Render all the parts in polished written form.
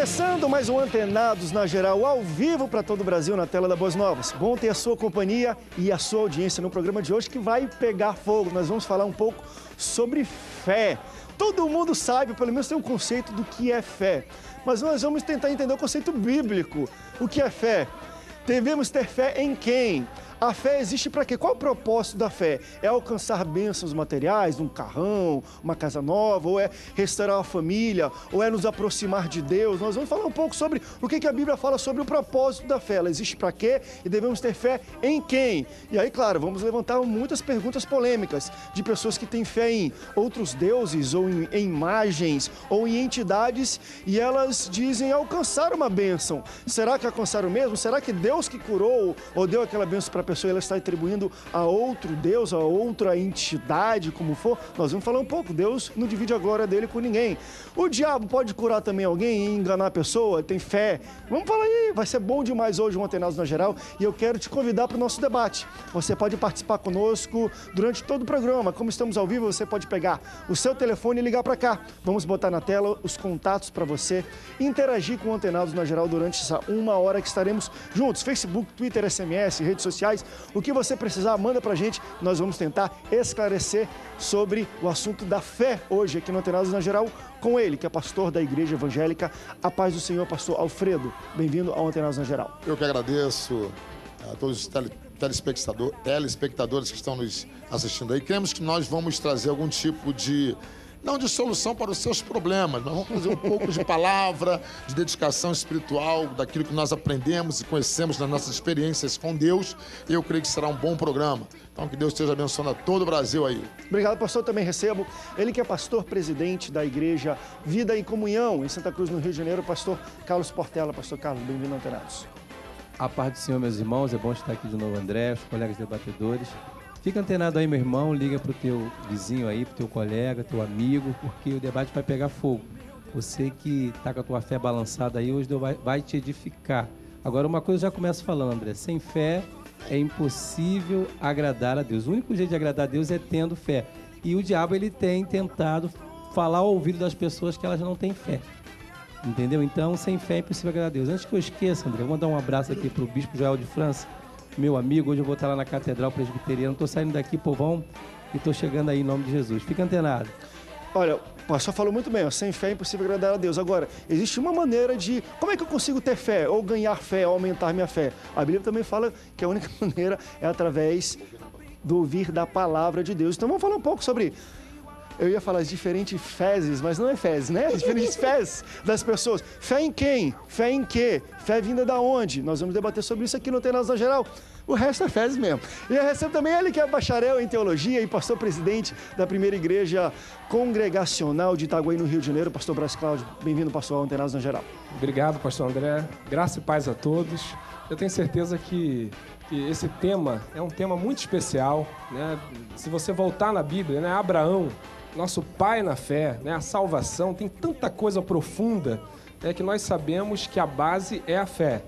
Começando mais um Antenados na Geral, ao vivo para todo o Brasil, na tela da Boas Novas. Bom ter a sua companhia e a sua audiência no programa de hoje, que vai pegar fogo. Nós vamos falar um pouco sobre fé. Todo mundo sabe, pelo menos tem um conceito do que é fé. Mas nós vamos tentar entender o conceito bíblico. O que é fé? Devemos ter fé em quem? A fé existe para quê? Qual o propósito da fé? É alcançar bênçãos materiais, um carrão, uma casa nova, ou é restaurar a família, ou é nos aproximar de Deus? Nós vamos falar um pouco sobre o que a Bíblia fala sobre o propósito da fé. Ela existe para quê? E devemos ter fé em quem? E aí, claro, vamos levantar muitas perguntas polêmicas de pessoas que têm fé em outros deuses, ou em imagens, ou em entidades, e elas dizem alcançar uma bênção. Será que alcançaram mesmo? Será que Deus que curou ou deu aquela bênção para a pessoa, ela está atribuindo a outro Deus, a outra entidade, como for? Nós vamos falar um pouco. Deus não divide a glória dele com ninguém. O diabo pode curar também alguém e enganar a pessoa? Tem fé? Vamos falar aí. Vai ser bom demais hoje o Antenados na Geral e eu quero te convidar para o nosso debate. Você pode participar conosco durante todo o programa. Como estamos ao vivo, você pode pegar o seu telefone e ligar para cá. Vamos botar na tela os contatos para você interagir com o Antenados na Geral durante essa uma hora que estaremos juntos. Facebook, Twitter, SMS, redes sociais. O que você precisar, manda pra gente. Nós vamos tentar esclarecer sobre o assunto da fé hoje aqui no Antenados na Geral com ele, que é pastor da Igreja Evangélica. A paz do Senhor, pastor Alfredo. Bem-vindo ao Antenados na Geral. Eu que agradeço a todos os telespectadores que estão nos assistindo aí. Cremos que nós vamos trazer algum tipo de... não de solução para os seus problemas, mas vamos fazer um pouco de palavra, de dedicação espiritual, daquilo que nós aprendemos e conhecemos nas nossas experiências com Deus. Eu creio que será um bom programa. Então, que Deus esteja abençoando a todo o Brasil aí. Obrigado, pastor. Também recebo ele que é pastor-presidente da Igreja Vida e Comunhão, em Santa Cruz, no Rio de Janeiro, pastor Carlos Portela. Pastor Carlos, bem-vindo ao Antenados. A paz do Senhor, meus irmãos. É bom estar aqui de novo, André, os colegas debatedores. Fica antenado aí, meu irmão, liga pro teu vizinho aí, pro teu colega, teu amigo, porque o debate vai pegar fogo. Você que tá com a tua fé balançada aí, hoje Deus vai te edificar. Agora, uma coisa eu já começo falando, André, sem fé é impossível agradar a Deus. O único jeito de agradar a Deus é tendo fé. E o diabo, ele tem tentado falar ao ouvido das pessoas que elas não têm fé. Entendeu? Então, sem fé é impossível agradar a Deus. Antes que eu esqueça, André, eu vou dar um abraço aqui pro Bispo Joel de França, meu amigo. Hoje eu vou estar lá na Catedral Presbiteriana. Estou saindo daqui, povão, e estou chegando aí em nome de Jesus. Fica antenado. Olha, o pastor falou muito bem, ó, sem fé é impossível agradar a Deus. Agora, existe uma maneira de... como é que eu consigo ter fé, ou ganhar fé, ou aumentar minha fé? A Bíblia também fala que a única maneira é através do ouvir da palavra de Deus. Então vamos falar um pouco sobre... eu ia falar as diferentes fezes, mas não é fezes, né? As diferentes fés das pessoas. Fé em quem? Fé em quê? Fé vinda da onde? Nós vamos debater sobre isso aqui no Antenados na Geral. O resto é fezes mesmo. E eu recebo também ele que é bacharel em teologia e pastor-presidente da primeira igreja congregacional de Itaguaí, no Rio de Janeiro, pastor Brás Cláudio. Bem-vindo, pastor, ao Antenados na Geral. Obrigado, pastor André. Graça e paz a todos. Eu tenho certeza que esse tema é um tema muito especial, né? Se você voltar na Bíblia, né? Abraão, nosso pai na fé, né? A salvação, tem tanta coisa profunda, né? Que nós sabemos que a base é a fé.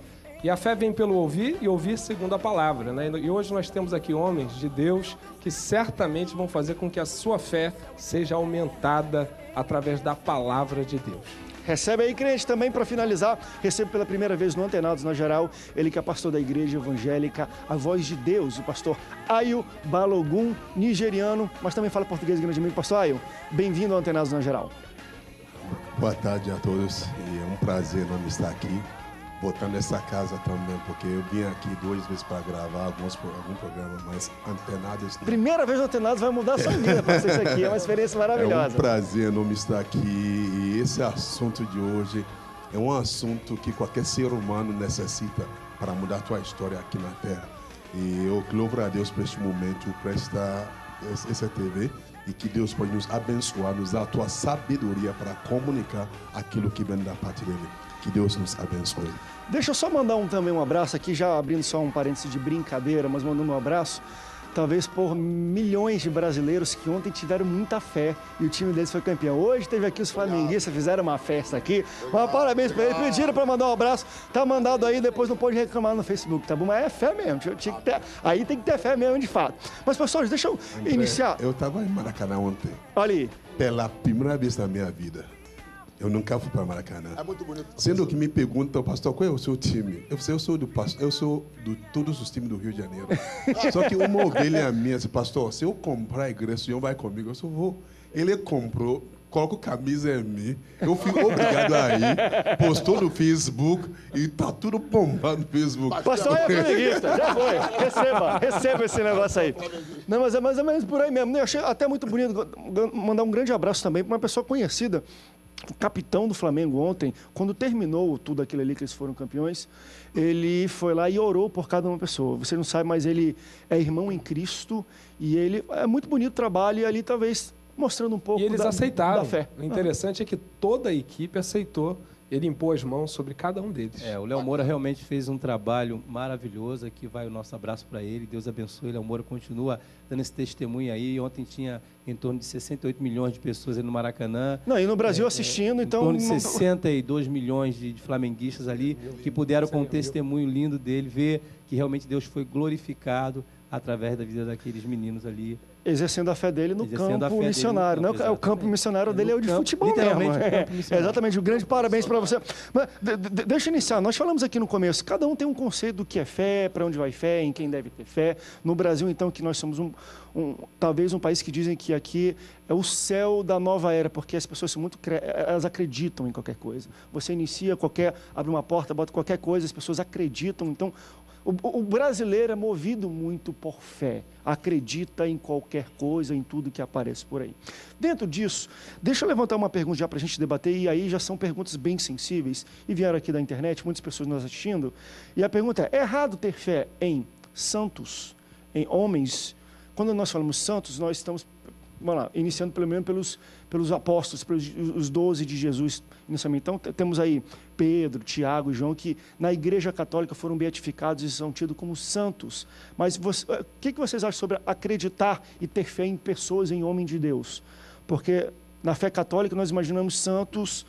E a fé vem pelo ouvir e ouvir segundo a palavra, né? E hoje nós temos aqui homens de Deus que certamente vão fazer com que a sua fé seja aumentada através da palavra de Deus. Recebe aí, crente, também para finalizar. Recebo pela primeira vez no Antenados na Geral, ele que é pastor da Igreja Evangélica A Voz de Deus, o pastor Ayo Balogun, nigeriano, mas também fala português grandemente. Pastor Ayo, bem-vindo ao Antenados na Geral. Boa tarde a todos, e é um prazer enorme estar aqui, voltando nessa casa também, porque eu vim aqui 2 vezes para gravar algum programa, mas Antenados... Primeira vez no Antenados vai mudar a sua vida para você aqui, é uma experiência maravilhosa. É um prazer enorme estar aqui, e esse assunto de hoje é um assunto que qualquer ser humano necessita para mudar a sua história aqui na Terra. E eu louvo a Deus por este momento, por essa TV, e que Deus pode nos abençoar, nos dar a tua sabedoria para comunicar aquilo que vem da parte dele. Que Deus nos abençoe. Deixa eu só mandar também um abraço aqui, já abrindo só um parêntese de brincadeira, mas mandando um abraço, talvez por milhões de brasileiros que ontem tiveram muita fé e o time deles foi campeão. Hoje teve aqui os flamenguistas, fizeram uma festa aqui. Mas parabéns para eles, pediram para mandar um abraço, tá mandado aí, depois não pode reclamar no Facebook, tá bom? Mas é fé mesmo, tinha que ter, aí tem que ter fé mesmo de fato. Mas, pessoal, deixa eu iniciar. Eu estava em Maracanã ontem. Olha aí. Pela primeira vez na minha vida. Eu nunca fui para Maracanã. É muito bonito. Sendo que me perguntam, pastor, qual é o seu time? Eu sou de todos os times do Rio de Janeiro. Só que uma ovelha minha disse, pastor, se eu comprar a igreja, o senhor vai comigo? Eu só vou. Ele comprou, coloca camisa em mim, eu fui obrigado a ir, postou no Facebook e tá tudo bombado no Facebook. Pastor é flamenguista, já foi. Receba esse negócio aí. Não, mas é mais ou menos por aí mesmo. Eu achei até muito bonito mandar um grande abraço também para uma pessoa conhecida, o capitão do Flamengo ontem, quando terminou tudo aquilo ali que eles foram campeões, ele foi lá e orou por cada uma pessoa. Você não sabe, mas ele é irmão em Cristo e ele é muito bonito o trabalho e ali talvez mostrando um pouco e eles aceitaram. Da fé. O interessante é que toda a equipe aceitou. Ele impôs mãos sobre cada um deles. O Léo Moura realmente fez um trabalho maravilhoso. Aqui vai o nosso abraço para ele. Deus abençoe. Léo Moura continua dando esse testemunho aí. Ontem tinha em torno de 68 milhões de pessoas aí no Maracanã. Não, e no Brasil assistindo, então... Em torno de 62 milhões de flamenguistas ali que puderam, com um testemunho lindo dele, ver que realmente Deus foi glorificado através da vida daqueles meninos ali. Exercendo a fé dele no campo missionário. Campo, o campo missionário dele é o de futebol mesmo. Exatamente. Um grande parabéns para você. Mas, deixa eu iniciar. Nós falamos aqui no começo, cada um tem um conceito do que é fé, para onde vai fé, em quem deve ter fé. No Brasil, então, que nós somos talvez um país que dizem que aqui é o céu da nova era, porque as pessoas são elas acreditam em qualquer coisa. Você inicia abre uma porta, bota qualquer coisa, as pessoas acreditam. Então, o brasileiro é movido muito por fé, acredita em qualquer coisa, em tudo que aparece por aí. Dentro disso, deixa eu levantar uma pergunta já para a gente debater, e aí já são perguntas bem sensíveis, e vieram aqui da internet, muitas pessoas nos assistindo, e a pergunta é errado ter fé em santos, em homens? Quando nós falamos santos, nós estamos, vamos lá, iniciando pelo menos pelos apóstolos, os 12 de Jesus, inicialmente. Então, temos aí Pedro, Tiago e João, que na Igreja Católica foram beatificados e são tidos como santos. Mas o que vocês acham sobre acreditar e ter fé em pessoas, em homem de Deus? Porque na fé católica nós imaginamos santos,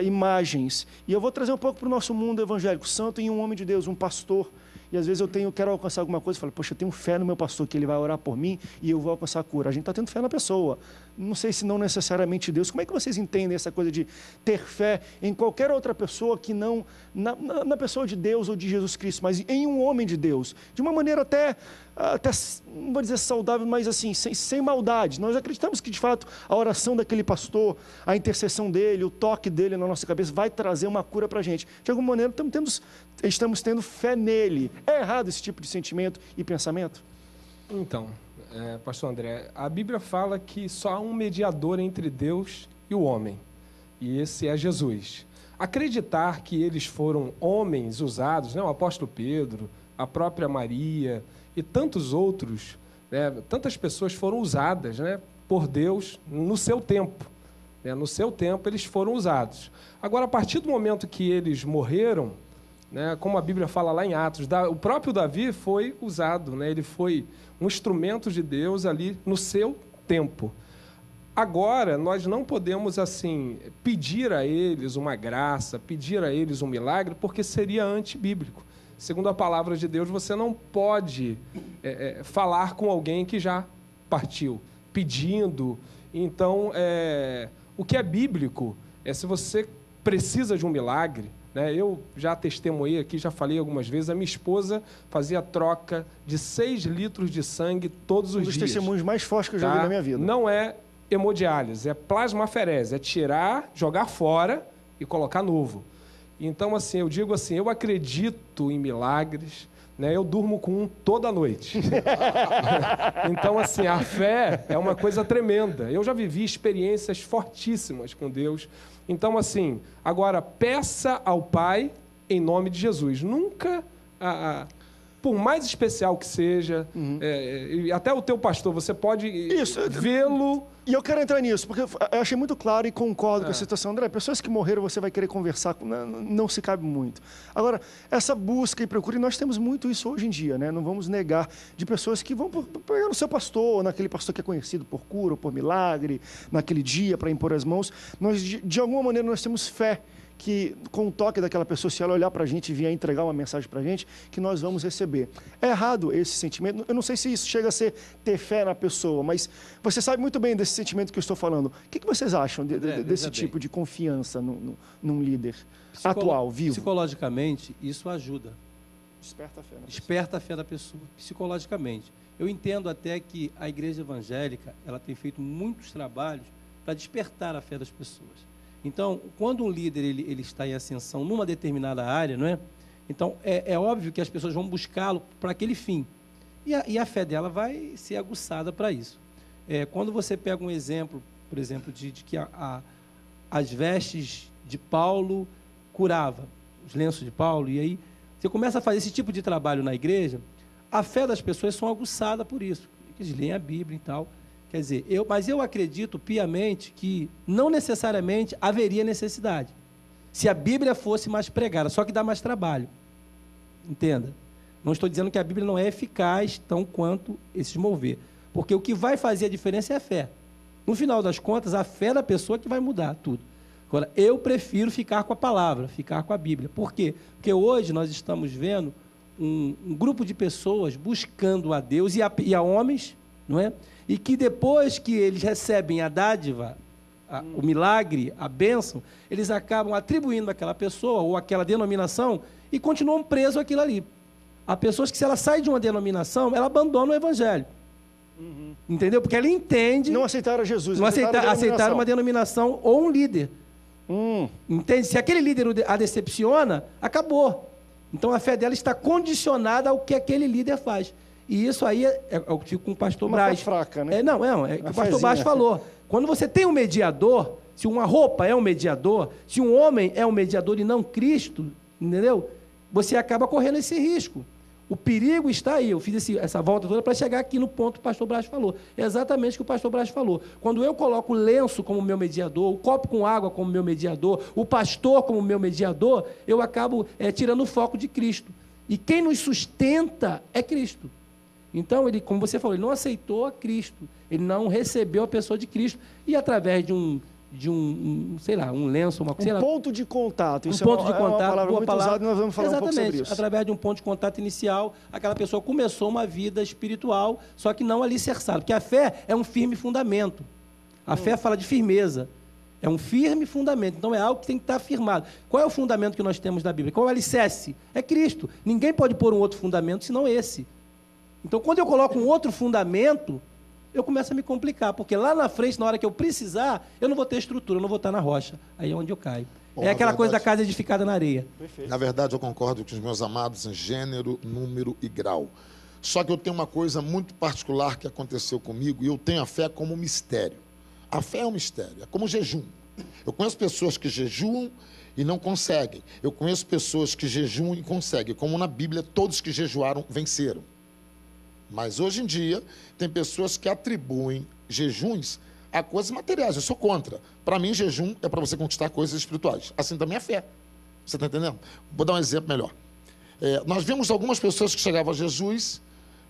imagens. E eu vou trazer um pouco para o nosso mundo evangélico. Santo em um homem de Deus, um pastor. E às vezes eu quero alcançar alguma coisa e falo, poxa, eu tenho fé no meu pastor, que ele vai orar por mim e eu vou alcançar a cura. A gente está tendo fé na pessoa. Não sei se não necessariamente Deus. Como é que vocês entendem essa coisa de ter fé em qualquer outra pessoa que não na pessoa de Deus ou de Jesus Cristo, mas em um homem de Deus? De uma maneira até não vou dizer saudável, mas assim, sem maldade. Nós acreditamos que, de fato, a oração daquele pastor, a intercessão dele, o toque dele na nossa cabeça vai trazer uma cura para a gente. De alguma maneira, estamos tendo fé nele. É errado esse tipo de sentimento e pensamento? Então, pastor André, a Bíblia fala que só há um mediador entre Deus e o homem, e esse é Jesus. Acreditar que eles foram homens usados, né? O apóstolo Pedro, a própria Maria e tantos outros, né? Tantas pessoas foram usadas, né, por Deus no seu tempo. Né? No seu tempo eles foram usados. Agora, a partir do momento que eles morreram, né, como a Bíblia fala lá em Atos, o próprio Davi foi usado, né, ele foi um instrumento de Deus ali no seu tempo. Agora, nós não podemos, assim, pedir a eles uma graça, pedir a eles um milagre, porque seria antibíblico. Segundo a palavra de Deus, você não pode falar com alguém que já partiu, pedindo. Então, o que é bíblico é, se você precisa de um milagre, né? Eu já testemunhei aqui, já falei algumas vezes, a minha esposa fazia troca de 6 litros de sangue todos os dias. Um dos testemunhos mais fortes que eu já vi na minha vida. Não é hemodiálise, é plasmaferese, é tirar, jogar fora e colocar novo. Então, assim, eu digo assim, eu acredito em milagres, né? Eu durmo com um toda noite. Então, assim, a fé é uma coisa tremenda. Eu já vivi experiências fortíssimas com Deus. Então, assim, agora, peça ao Pai em nome de Jesus. Nunca, por mais especial que seja, até o teu pastor, você pode vê-lo... E eu quero entrar nisso, porque eu achei muito claro e concordo com a situação. André, pessoas que morreram, você vai querer conversar, não se cabe muito. Agora, essa busca e procura, e nós temos muito isso hoje em dia, né? Não vamos negar, de pessoas que vão pegar no seu pastor, ou naquele pastor que é conhecido por cura ou por milagre, naquele dia para impor as mãos. Nós, de alguma maneira, nós temos fé que com o toque daquela pessoa, se ela olhar para a gente e vier entregar uma mensagem para a gente, que nós vamos receber. É errado esse sentimento? Eu não sei se isso chega a ser ter fé na pessoa, mas você sabe muito bem desse sentimento que eu estou falando. O que vocês acham desse tipo de confiança num líder atual, vivo? Psicologicamente, isso ajuda. Desperta a fé. Desperta a fé da pessoa, psicologicamente. Eu entendo até que a igreja evangélica, ela tem feito muitos trabalhos para despertar a fé das pessoas. Então, quando um líder ele está em ascensão numa determinada área, não é? Então, é óbvio que as pessoas vão buscá-lo para aquele fim. E a fé dela vai ser aguçada para isso. Quando você pega um exemplo, por exemplo, de que as vestes de Paulo curava, os lenços de Paulo, e aí você começa a fazer esse tipo de trabalho na igreja, a fé das pessoas são aguçada por isso. Eles leem a Bíblia e tal. Quer dizer, mas eu acredito piamente que não necessariamente haveria necessidade. Se a Bíblia fosse mais pregada, só que dá mais trabalho. Entenda? Não estou dizendo que a Bíblia não é eficaz tão quanto esses mover. Porque o que vai fazer a diferença é a fé. No final das contas, a fé da pessoa é que vai mudar tudo. Agora, eu prefiro ficar com a palavra, ficar com a Bíblia. Por quê? Porque hoje nós estamos vendo um grupo de pessoas buscando a Deus e a homens, não é? E que depois que eles recebem a dádiva, o milagre, a bênção, eles acabam atribuindo àquela pessoa ou àquela denominação e continuam presos àquilo ali. Há pessoas que, se ela sai de uma denominação, ela abandona o evangelho. Entendeu? Porque ela entende... Não aceitaram Jesus. Não aceitaram uma denominação ou um líder. Entende? Se aquele líder a decepciona, acabou. Então, a fé dela está condicionada ao que aquele líder faz. E isso aí é o que o pastor Braz... fraca, né? É o que o pastor Braz falou. Quando você tem um mediador, se uma roupa é um mediador, se um homem é um mediador e não Cristo, entendeu? Você acaba correndo esse risco. O perigo está aí. Eu fiz essa volta toda para chegar aqui no ponto que o pastor Braz falou. É exatamente o que o pastor Braz falou. Quando eu coloco o lenço como meu mediador, o copo com água como meu mediador, o pastor como meu mediador, eu acabo tirando o foco de Cristo. E quem nos sustenta é Cristo. Então, ele, como você falou, ele não aceitou a Cristo. Ele não recebeu a pessoa de Cristo. E através de um lenço, ponto de contato. Isso ponto de contato, uma palavra muito usada, e nós vamos falar um pouco sobre isso. Através de um ponto de contato inicial, aquela pessoa começou uma vida espiritual, só que não alicerçada. Porque a fé é um firme fundamento. A fé fala de firmeza. É um firme fundamento. Então, é algo que tem que estar firmado. Qual é o fundamento que nós temos na Bíblia? Qual é o alicerce? É Cristo. Ninguém pode pôr um outro fundamento, senão esse. Então, quando eu coloco um outro fundamento, eu começo a me complicar, porque lá na frente, na hora que eu precisar, eu não vou ter estrutura, eu não vou estar na rocha. Aí é onde eu caio. Bom, é aquela coisa da casa edificada na areia. Na verdade, eu concordo com os meus amados em gênero, número e grau. Só que eu tenho uma coisa muito particular que aconteceu comigo, e eu tenho a fé como mistério. A fé é um mistério, é como jejum. Eu conheço pessoas que jejuam e não conseguem. Eu conheço pessoas que jejuam e conseguem. Como na Bíblia, todos que jejuaram venceram. Mas hoje em dia, tem pessoas que atribuem jejuns a coisas materiais. Eu sou contra. Para mim, jejum é para você conquistar coisas espirituais. Assim também é fé. Você está entendendo? Vou dar um exemplo melhor. Nós vimos algumas pessoas que chegavam a Jesus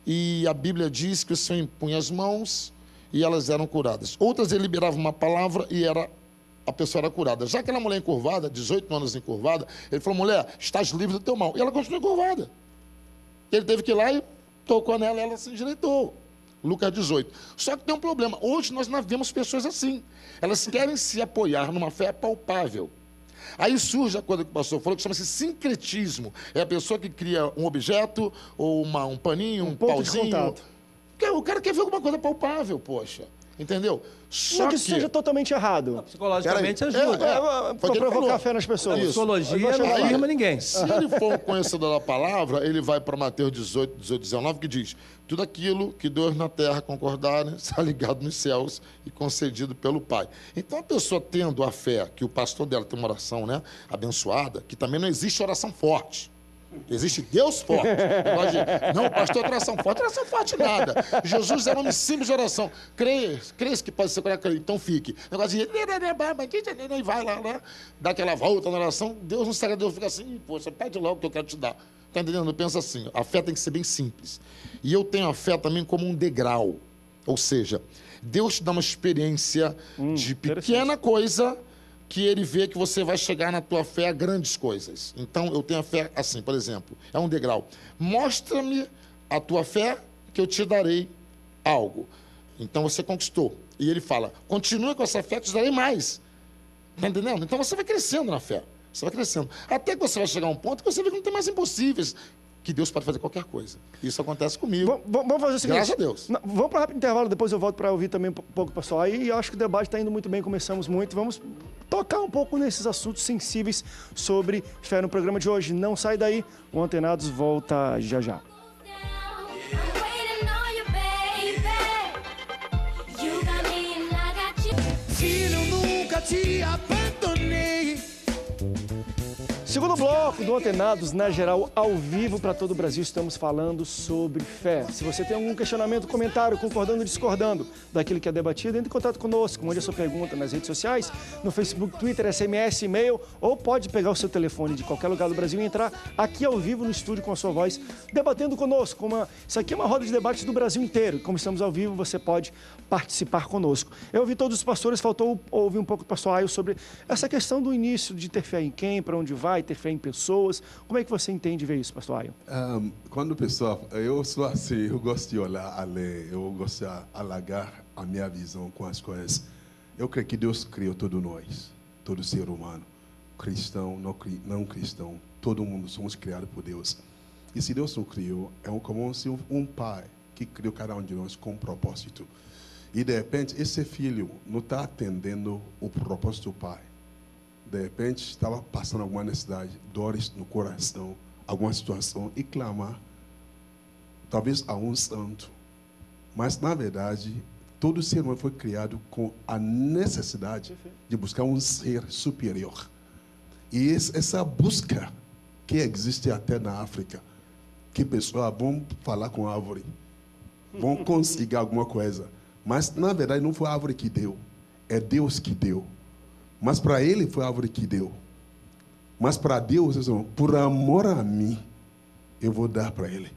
e a Bíblia diz que o Senhor impunha as mãos e elas eram curadas. Outras, ele liberava uma palavra e a pessoa era curada. Já aquela mulher encurvada, 18 anos encurvada, ele falou, mulher, estás livre do teu mal. E ela continuou encurvada. Ele teve que ir lá e tocou nela e ela se endireitou. Lucas 18. Só que tem um problema. Hoje nós não vemos pessoas assim. Elas querem se apoiar numa fé palpável. Aí surge a coisa que o pastor falou, que chama-se sincretismo. É a pessoa que cria um objeto, ou um paninho, um pauzinho. De contato. O cara quer ver alguma coisa palpável, poxa. Entendeu? Só não que isso seja totalmente errado. Não, psicologicamente ajuda. Para provocar a fé nas pessoas. A psicologia não afirma ninguém. Se ele for um conhecedor da palavra, ele vai para Mateus 18, 19, que diz, tudo aquilo que Deus na terra concordarem, está ligado nos céus e concedido pelo Pai. Então, a pessoa tendo a fé, que o pastor dela tem uma oração, né, abençoada, que também não existe oração forte. Existe Deus forte. Não, o pastor tem oração forte nada. Jesus é um nome simples de oração. Crês que pode ser curado, então fique. Negócio de... E vai lá, né? Dá aquela volta na oração. Deus não segue, Deus fica assim, poxa, pede logo que eu quero te dar. Está entendendo? Eu penso assim, a fé tem que ser bem simples. E eu tenho a fé também como um degrau. Ou seja, Deus te dá uma experiência de pequena coisa que ele vê que você vai chegar na tua fé a grandes coisas. Então, eu tenho a fé assim, por exemplo, é um degrau. Mostra-me a tua fé que eu te darei algo. Então, você conquistou. E ele fala, continua com essa fé que eu te darei mais. Está entendendo? Então, você vai crescendo na fé. Você vai crescendo. Até que você vai chegar a um ponto que você vê que não tem mais impossíveis, que Deus pode fazer qualquer coisa. Isso acontece comigo. Vamos fazer o seguinte. Graças a Deus. Vamos para um rápido intervalo, depois eu volto para ouvir também um pouco, pessoal. Aí eu acho que o debate está indo muito bem, começamos muito. Vamos tocar um pouco nesses assuntos sensíveis sobre fé no programa de hoje. Não sai daí, o Antenados volta já já. Filho, nunca te abandonei. Segundo bloco do Antenados, na geral, ao vivo para todo o Brasil, estamos falando sobre fé. Se você tem algum questionamento, comentário, concordando ou discordando daquilo que é debatido, entre em contato conosco, mande a sua pergunta nas redes sociais, no Facebook, Twitter, SMS, e-mail, ou pode pegar o seu telefone de qualquer lugar do Brasil e entrar aqui ao vivo no estúdio com a sua voz, debatendo conosco. Isso aqui é uma roda de debates do Brasil inteiro. Como estamos ao vivo, você pode participar conosco. Eu ouvi todos os pastores, faltou ouvir um pouco do pastor Aio sobre essa questão do início de ter fé em quem, para onde vai, ter fé em pessoas. Como é que você entende ver isso, pastor Aio? Quando pessoa, eu sou assim, eu gosto de olhar além, eu gosto de alagar a minha visão com as coisas. Eu creio que Deus criou todos nós, todo ser humano, cristão, não cristão, todo mundo somos criados por Deus. E se Deus não criou, é como se um pai que criou cada um de nós com um propósito. E de repente esse filho não está atendendo o propósito do pai. De repente, estava passando alguma necessidade, dores no coração, alguma situação, e clamar, talvez a um santo. Mas, na verdade, todo ser humano foi criado com a necessidade de buscar um ser superior. E essa busca que existe até na África, que pessoas vão falar com a árvore, vão conseguir alguma coisa. Mas, na verdade, não foi a árvore que deu, é Deus que deu. Mas para ele foi a árvore que deu. Mas para Deus, por amor a mim, eu vou dar para ele.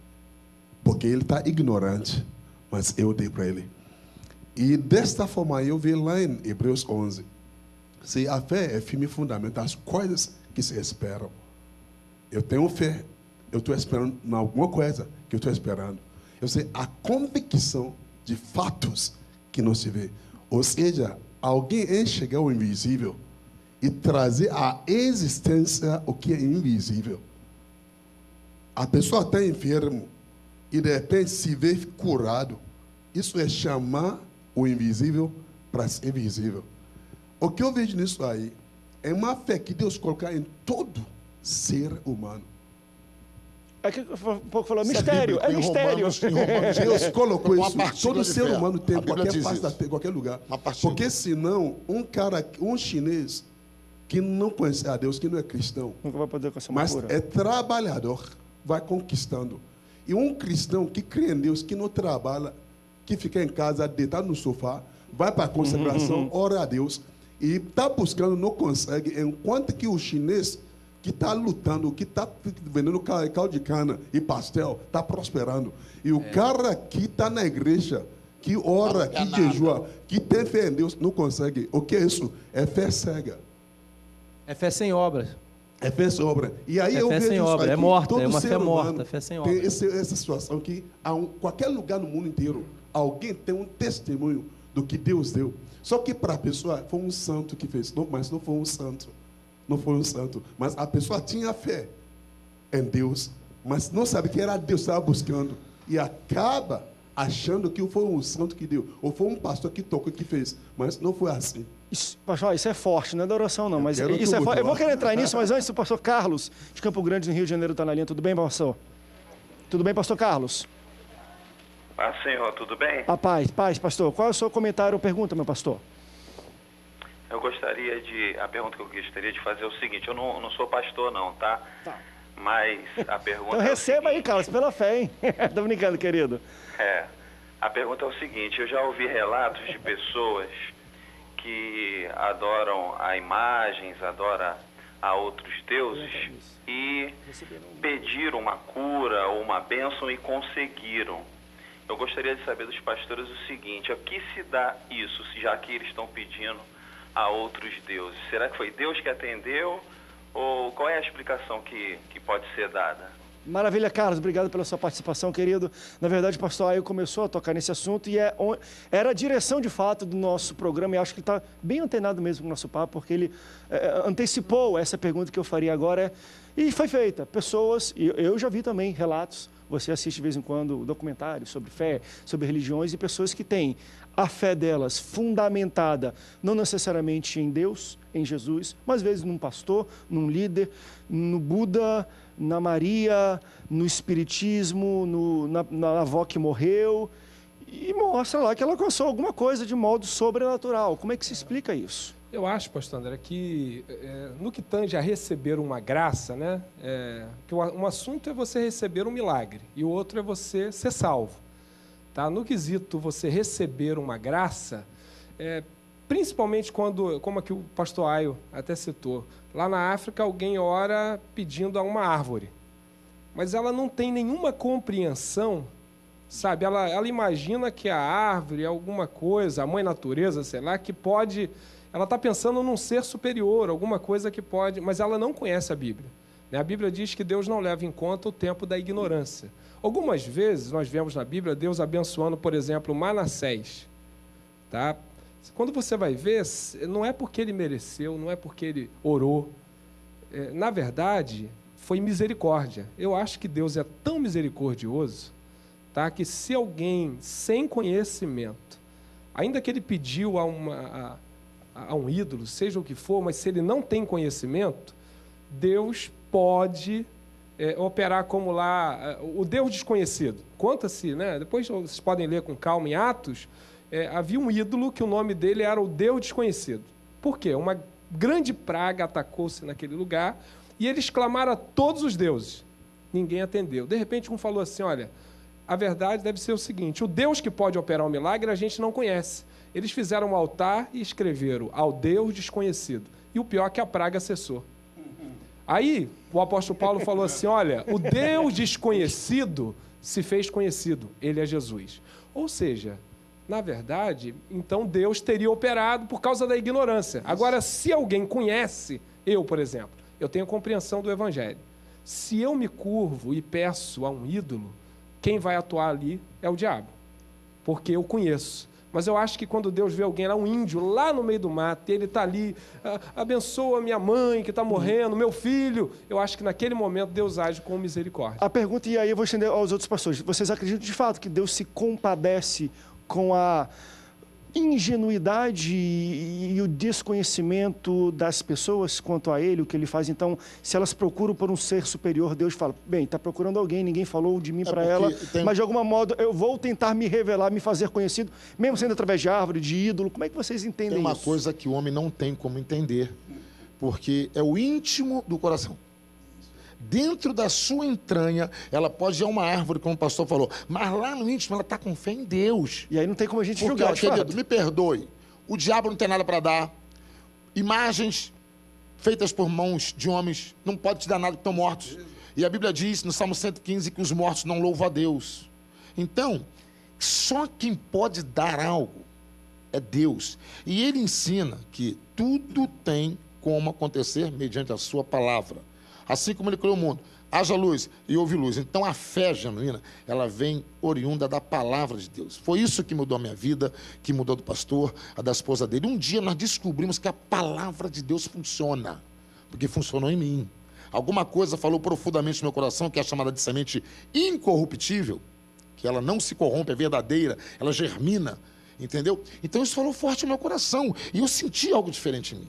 Porque ele está ignorante, mas eu dei para ele. E desta forma eu vi lá em Hebreus 11. Se a fé é firme fundamento das coisas que se esperam. Eu tenho fé, eu estou esperando em alguma coisa que eu estou esperando. Eu sei a convicção de fatos que não se vê. Ou seja, alguém enxergar o invisível e trazer à existência o que é invisível. A pessoa está enferma e de repente se vê curado. Isso é chamar o invisível para ser visível. O que eu vejo nisso aí é uma fé que Deus coloca em todo ser humano. É que um pouco falou, mistério, é mistério. Deus colocou isso. Todo ser fé. humano tem, A Bíblia qualquer diz parte da isso. terra, qualquer lugar. Uma partícula. Porque senão, um chinês que não conhece a Deus, que não é cristão, Nunca vai poder alcançar uma mas cura. é trabalhador, vai conquistando. E um cristão que crê em Deus, que não trabalha, que fica em casa, deitado no sofá, vai para a consagração, ora a Deus, e está buscando, não consegue, enquanto que o chinês que está lutando, que está vendendo caldo de cana e pastel, está prosperando. E o cara que está na igreja, que ora, que jejua, que tem fé em Deus, não consegue. O que é isso? É fé cega. É fé sem obras. É fé sem obra. E aí É eu fé vejo sem isso obra, aqui, é morta, todo é uma ser fé humano morta, fé sem tem obra. essa situação que qualquer lugar no mundo inteiro, alguém tem um testemunho do que Deus deu. Só que para a pessoa foi um santo que fez, mas não foi um santo. Não foi um santo. Mas a pessoa tinha fé em Deus, mas não sabe que era Deus que estava buscando. E acaba achando que foi um santo que deu, ou foi um pastor que tocou e que fez. Mas não foi assim. Pastor, isso é forte, não é da oração não, mas quero isso é tudo, forte. Eu vou lá. querer entrar nisso, mas antes o pastor Carlos, de Campo Grande, no Rio de Janeiro, está na linha. Tudo bem, pastor? Tudo bem, pastor Carlos? Ah, senhor, tudo bem? A paz, pastor. Qual é o seu comentário ou pergunta, meu pastor? A pergunta que eu gostaria de fazer é o seguinte, eu não sou pastor não, tá? Tá. Mas a pergunta Então é o receba aí, seguinte, Carlos, pela fé, hein? Tô brincando, querido. a pergunta é o seguinte, eu já ouvi relatos de pessoas que adoram a imagens, adoram a outros deuses e pediram uma cura ou uma bênção e conseguiram. Eu gostaria de saber dos pastores o seguinte, a que se dá isso, já que eles estão pedindo a outros deuses? Será que foi Deus que atendeu? Ou qual é a explicação que pode ser dada? Maravilha, Carlos. Obrigado pela sua participação, querido. Na verdade, o pastor Aio começou a tocar nesse assunto e era a direção, de fato, do nosso programa. E acho que ele está bem antenado mesmo com o nosso papo, porque ele antecipou essa pergunta que eu faria agora. E foi feita. Pessoas, e eu já vi também relatos, você assiste de vez em quando documentários sobre fé, sobre religiões, e pessoas que têm a fé delas fundamentada, não necessariamente em Deus, em Jesus, mas às vezes num pastor, num líder, no Buda, na Maria, no Espiritismo, na avó que morreu, e mostra lá que ela alcançou alguma coisa de modo sobrenatural. Como é que se explica isso? Eu acho, pastor André, que no que tange a receber uma graça, né, que um assunto é você receber um milagre e o outro é você ser salvo. Tá? No quesito você receber uma graça, principalmente quando, como aqui o pastor Aio até citou, lá na África alguém ora pedindo a uma árvore, mas ela não tem nenhuma compreensão, sabe? Ela imagina que a árvore é alguma coisa, a mãe natureza, sei lá, que pode... Ela está pensando num ser superior, alguma coisa que pode... Mas ela não conhece a Bíblia. Né? A Bíblia diz que Deus não leva em conta o tempo da ignorância. Algumas vezes nós vemos na Bíblia Deus abençoando, por exemplo, Manassés. Tá? Quando você vai ver, não é porque ele mereceu, não é porque ele orou. Na verdade, foi misericórdia. Eu acho que Deus é tão misericordioso, tá, que se alguém sem conhecimento, ainda que ele pediu a um ídolo, seja o que for, mas se ele não tem conhecimento, Deus pode operar como lá, o Deus desconhecido. Conta-se, né? Depois vocês podem ler com calma em Atos, havia um ídolo que o nome dele era o Deus desconhecido. Por quê? Uma grande praga atacou-se naquele lugar e eles clamaram a todos os deuses. Ninguém atendeu. De repente um falou assim, olha, a verdade deve ser o seguinte, o Deus que pode operar um milagre a gente não conhece. Eles fizeram um altar e escreveram ao Deus desconhecido. E o pior é que a praga cessou. Aí o apóstolo Paulo falou assim, olha, o Deus desconhecido se fez conhecido. Ele é Jesus. Ou seja, na verdade, então Deus teria operado por causa da ignorância. Agora, se alguém conhece, eu, por exemplo, eu tenho compreensão do Evangelho. Se eu me curvo e peço a um ídolo, quem vai atuar ali é o diabo. Porque eu conheço. Mas eu acho que quando Deus vê alguém lá, um índio, lá no meio do mato, e ele está ali, abençoa minha mãe que está morrendo, meu filho, eu acho que naquele momento Deus age com misericórdia. A pergunta, e aí eu vou estender aos outros pastores, vocês acreditam de fato que Deus se compadece com a ingenuidade e o desconhecimento das pessoas quanto a Ele, o que Ele faz? Então, se elas procuram por um ser superior, Deus fala, bem, está procurando alguém, ninguém falou de mim para ela, mas de algum modo eu vou tentar me revelar, me fazer conhecido, mesmo sendo através de árvore, de ídolo. Como é que vocês entendem isso? Tem uma coisa que o homem não tem como entender, porque é o íntimo do coração. Dentro da sua entranha, ela pode ir a uma árvore, como o pastor falou, mas lá no íntimo ela está com fé em Deus. E aí não tem como a gente porque, julgar, querido, me perdoe, o diabo não tem nada para dar, imagens feitas por mãos de homens não pode te dar nada, que estão mortos. E a Bíblia diz, no Salmo 115, que os mortos não louvam a Deus. Então, só quem pode dar algo é Deus. E ele ensina que tudo tem como acontecer mediante a sua palavra. Assim como ele criou o mundo, haja luz e houve luz. Então a fé genuína, ela vem oriunda da palavra de Deus. Foi isso que mudou a minha vida, que mudou do pastor, a da esposa dele. Um dia nós descobrimos que a palavra de Deus funciona, porque funcionou em mim. Alguma coisa falou profundamente no meu coração, que é chamada de semente incorruptível, que ela não se corrompe, é verdadeira, ela germina, entendeu? Então isso falou forte no meu coração, e eu senti algo diferente em mim.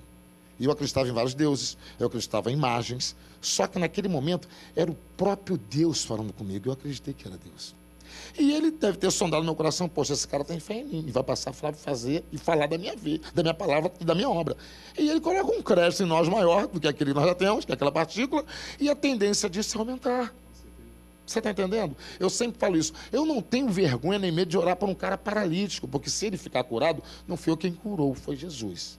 E eu acreditava em vários deuses, eu acreditava em imagens, só que naquele momento era o próprio Deus falando comigo, eu acreditei que era Deus. E ele deve ter sondado no meu coração, poxa, esse cara tem fé em mim, e vai passar a fazer e falar da minha vida, da minha palavra e da minha obra. E ele coloca um crédito em nós maior do que aquele que nós já temos, que é aquela partícula, e a tendência disso é aumentar. Você está entendendo? Eu sempre falo isso. Eu não tenho vergonha nem medo de orar para um cara paralítico, porque se ele ficar curado, não foi eu quem curou, foi Jesus.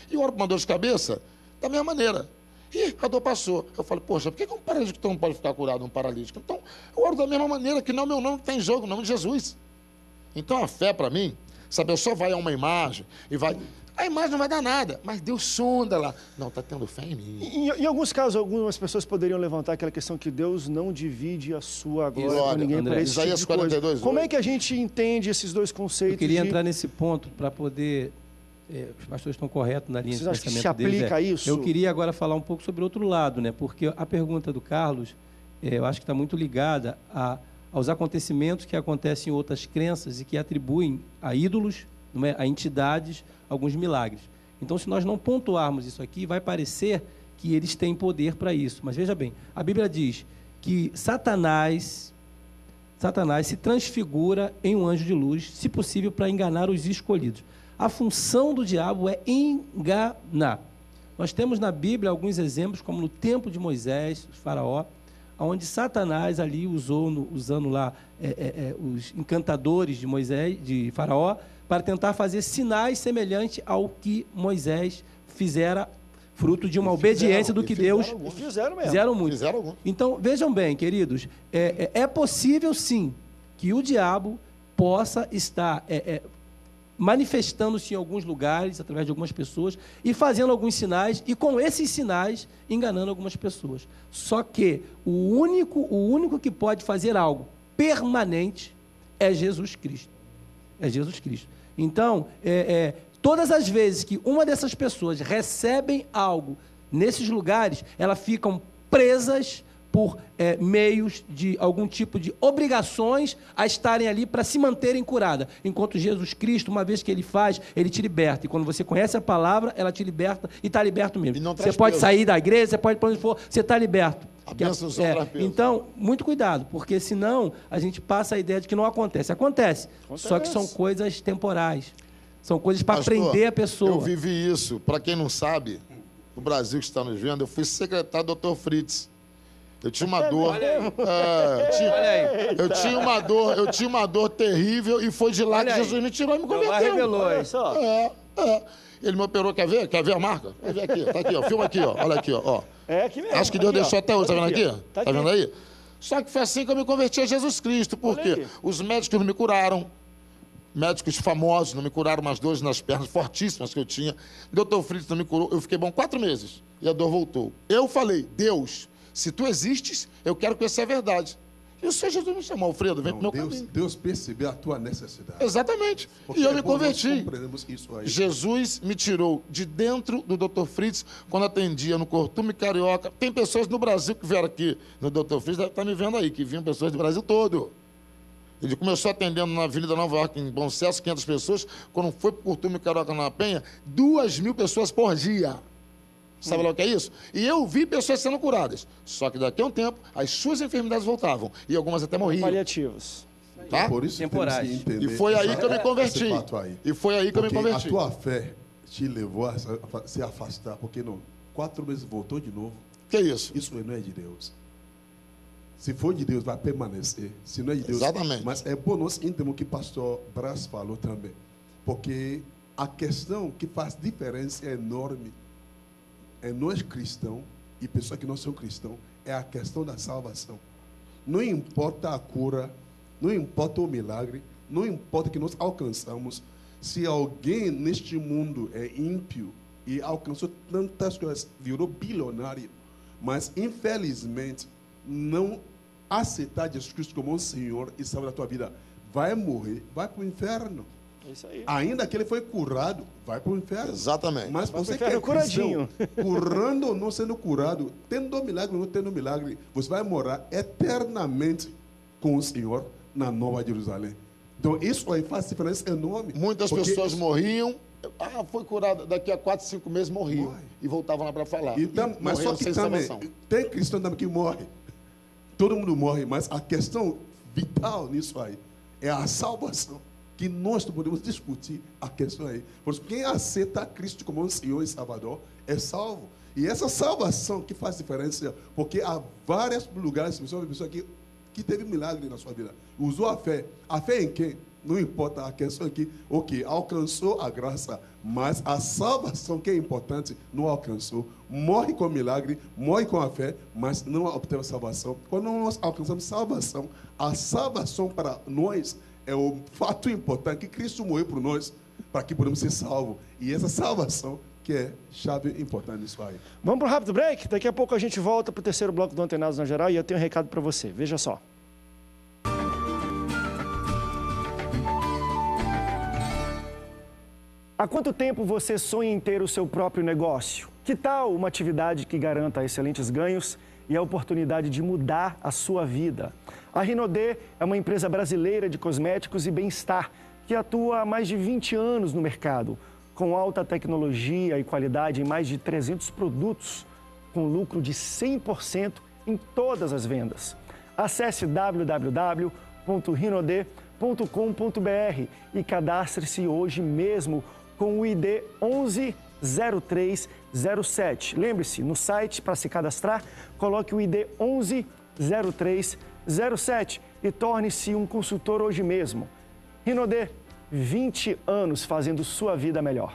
E eu oro para uma dor de cabeça da mesma maneira. E a dor passou. Eu falei, poxa, por que um paralítico não pode ficar curado, um paralítico? Então, eu oro da mesma maneira, que não é meu nome que está em jogo, o nome de Jesus. Então, a fé para mim, se a pessoa vai a uma imagem e vai... A imagem não vai dar nada, mas Deus sonda lá. Não, está tendo fé em mim. Em alguns casos, algumas pessoas poderiam levantar aquela questão que Deus não divide a sua glória com Olha, ninguém André, por esse Isaías tipo de coisa. 42, Como é 8. que a gente entende esses dois conceitos? Eu queria de... entrar nesse ponto para poder... os pastores estão corretos na linha Vocês de acham que pensamento se deles. aplica a isso? Eu queria agora falar um pouco sobre o outro lado, né? Porque a pergunta do Carlos, eu acho que está muito ligada aos acontecimentos que acontecem em outras crenças e que atribuem a ídolos, não é? A entidades, alguns milagres. Então, se nós não pontuarmos isso aqui, vai parecer que eles têm poder para isso. Mas veja bem, a Bíblia diz que Satanás se transfigura em um anjo de luz, se possível, para enganar os escolhidos. A função do diabo é enganar. Nós temos na Bíblia alguns exemplos, como no tempo de Moisés, o faraó, onde Satanás ali usando lá os encantadores de Moisés, de faraó, para tentar fazer sinais semelhantes ao que Moisés fizera, fruto de uma obediência do que Deus... Fizeram mesmo. Fizeram muito. Fizeram algum. Então, vejam bem, queridos, é possível sim que o diabo possa estar manifestando-se em alguns lugares, através de algumas pessoas, e fazendo alguns sinais, e com esses sinais, enganando algumas pessoas. Só que o único que pode fazer algo permanente é Jesus Cristo. É Jesus Cristo. Então, todas as vezes que uma dessas pessoas recebem algo nesses lugares, elas ficam presas por meios de algum tipo de obrigações a estarem ali para se manterem curadas. Enquanto Jesus Cristo, uma vez que Ele faz, Ele te liberta. E quando você conhece a palavra, ela te liberta e está liberto mesmo. Você pode peso. sair da igreja, você pode para onde for, você está liberto. A bênção só traz peso. Então, muito cuidado, porque senão a gente passa a ideia de que não acontece. Acontece. Só que são coisas temporais. São coisas para Pastor, prender a pessoa. Eu vivi isso. Para quem não sabe, no Brasil que está nos vendo, eu fui secretário do Dr. Fritz. Eu tinha uma dor. Eu tinha uma dor terrível e foi de lá que Jesus me tirou e me converteu. Revelou, Olha só. Ele me operou, quer ver? Quer ver a marca? Quer ver aqui? Tá aqui, ó. Filma aqui, ó. Olha aqui, ó. É aqui mesmo. Acho que Deus aqui, deixou ó. até hoje, tá vendo aqui? Tá Tá vendo aí? Só que foi assim que eu me converti a Jesus Cristo. Por Olha quê? aí. Os médicos não me curaram. Médicos famosos não me curaram, umas dores nas pernas fortíssimas que eu tinha. Dr. Fritz não me curou. Eu fiquei bom 4 meses e a dor voltou. Eu falei, Deus, se tu existes, eu quero conhecer a verdade. E o Senhor Jesus me chamou, Alfredo, vem pro meu caminho. Deus percebeu a tua necessidade. Exatamente. Porque E eu me quando nós converti. compreendemos isso aí. Jesus me tirou de dentro do Dr. Fritz quando atendia no Cortume Carioca. Tem pessoas no Brasil que vieram aqui no Dr. Fritz, deve estar me vendo aí, que vinham pessoas do Brasil todo. Ele começou atendendo na Avenida Nova York, em Bom Sucesso, 500 pessoas. Quando foi para o Cortume Carioca na Penha, 2.000 pessoas por dia. Sabe lá o que é isso? E eu vi pessoas sendo curadas. Só que daqui a um tempo, as suas enfermidades voltavam. E algumas até morriam. Paliativos. Tá? Por isso Temporais. temos que entender E foi aí que eu me converti. esse fato aí. E foi aí que eu me Porque converti. a tua fé te levou a se afastar. Porque não, 4 meses voltou de novo. Que é isso? Isso não é de Deus. Se for de Deus, vai permanecer. Se não é de Deus... Exatamente. Mas é bom nós entendermos o que o pastor Brás falou também. Porque a questão que faz diferença é enorme. É nós cristãos e pessoas que não são cristãos, é a questão da salvação. Não importa a cura, não importa o milagre, não importa que nós alcançamos. Se alguém neste mundo é ímpio e alcançou tantas coisas, virou bilionário, mas infelizmente não aceitar Jesus Cristo como um Senhor e Salvador da tua vida, vai morrer, vai para o inferno. É isso aí. Ainda que ele foi curado, vai para o inferno. Exatamente. Mas Vai pro você que inferno é cristão, curadinho. curando ou não sendo curado, tendo milagre ou não tendo milagre, você vai morar eternamente com o Senhor na Nova Jerusalém. Então, isso aí faz diferença enorme. Muitas porque pessoas morriam. Foi curado. Daqui a 4, 5 meses morriam. Morre. E voltavam lá para falar. Então, mas Morreram só que sem também, salvação. tem cristão também que morre. Todo mundo morre, mas a questão vital nisso aí é a salvação. Que nós não podemos discutir a questão aí. Porque quem aceita Cristo como um Senhor e Salvador é salvo. E essa salvação que faz diferença, porque há vários lugares, pessoas que teve milagre na sua vida. Usou a fé. A fé em quem? Não importa, a questão aqui, alcançou a graça, mas a salvação que é importante, não alcançou. Morre com o milagre, morre com a fé, mas não obteve a salvação. Quando nós alcançamos salvação, a salvação para nós é o fato importante que Cristo morreu por nós. para que podemos ser salvos. E essa salvação que é chave importante nisso aí. Vamos para um rápido break? Daqui a pouco a gente volta para o terceiro bloco do Antenados na Geral e eu tenho um recado para você. Veja só. Há quanto tempo você sonha em ter o seu próprio negócio? Que tal uma atividade que garanta excelentes ganhos e a oportunidade de mudar a sua vida? A Rinodê é uma empresa brasileira de cosméticos e bem-estar que atua há mais de 20 anos no mercado, com alta tecnologia e qualidade em mais de 300 produtos, com lucro de 100% em todas as vendas. Acesse www.rinodê.com.br e cadastre-se hoje mesmo com o ID 110307. Lembre-se, no site, para se cadastrar, coloque o ID 110307 e torne-se um consultor hoje mesmo. Rinodê, 20 anos fazendo sua vida melhor.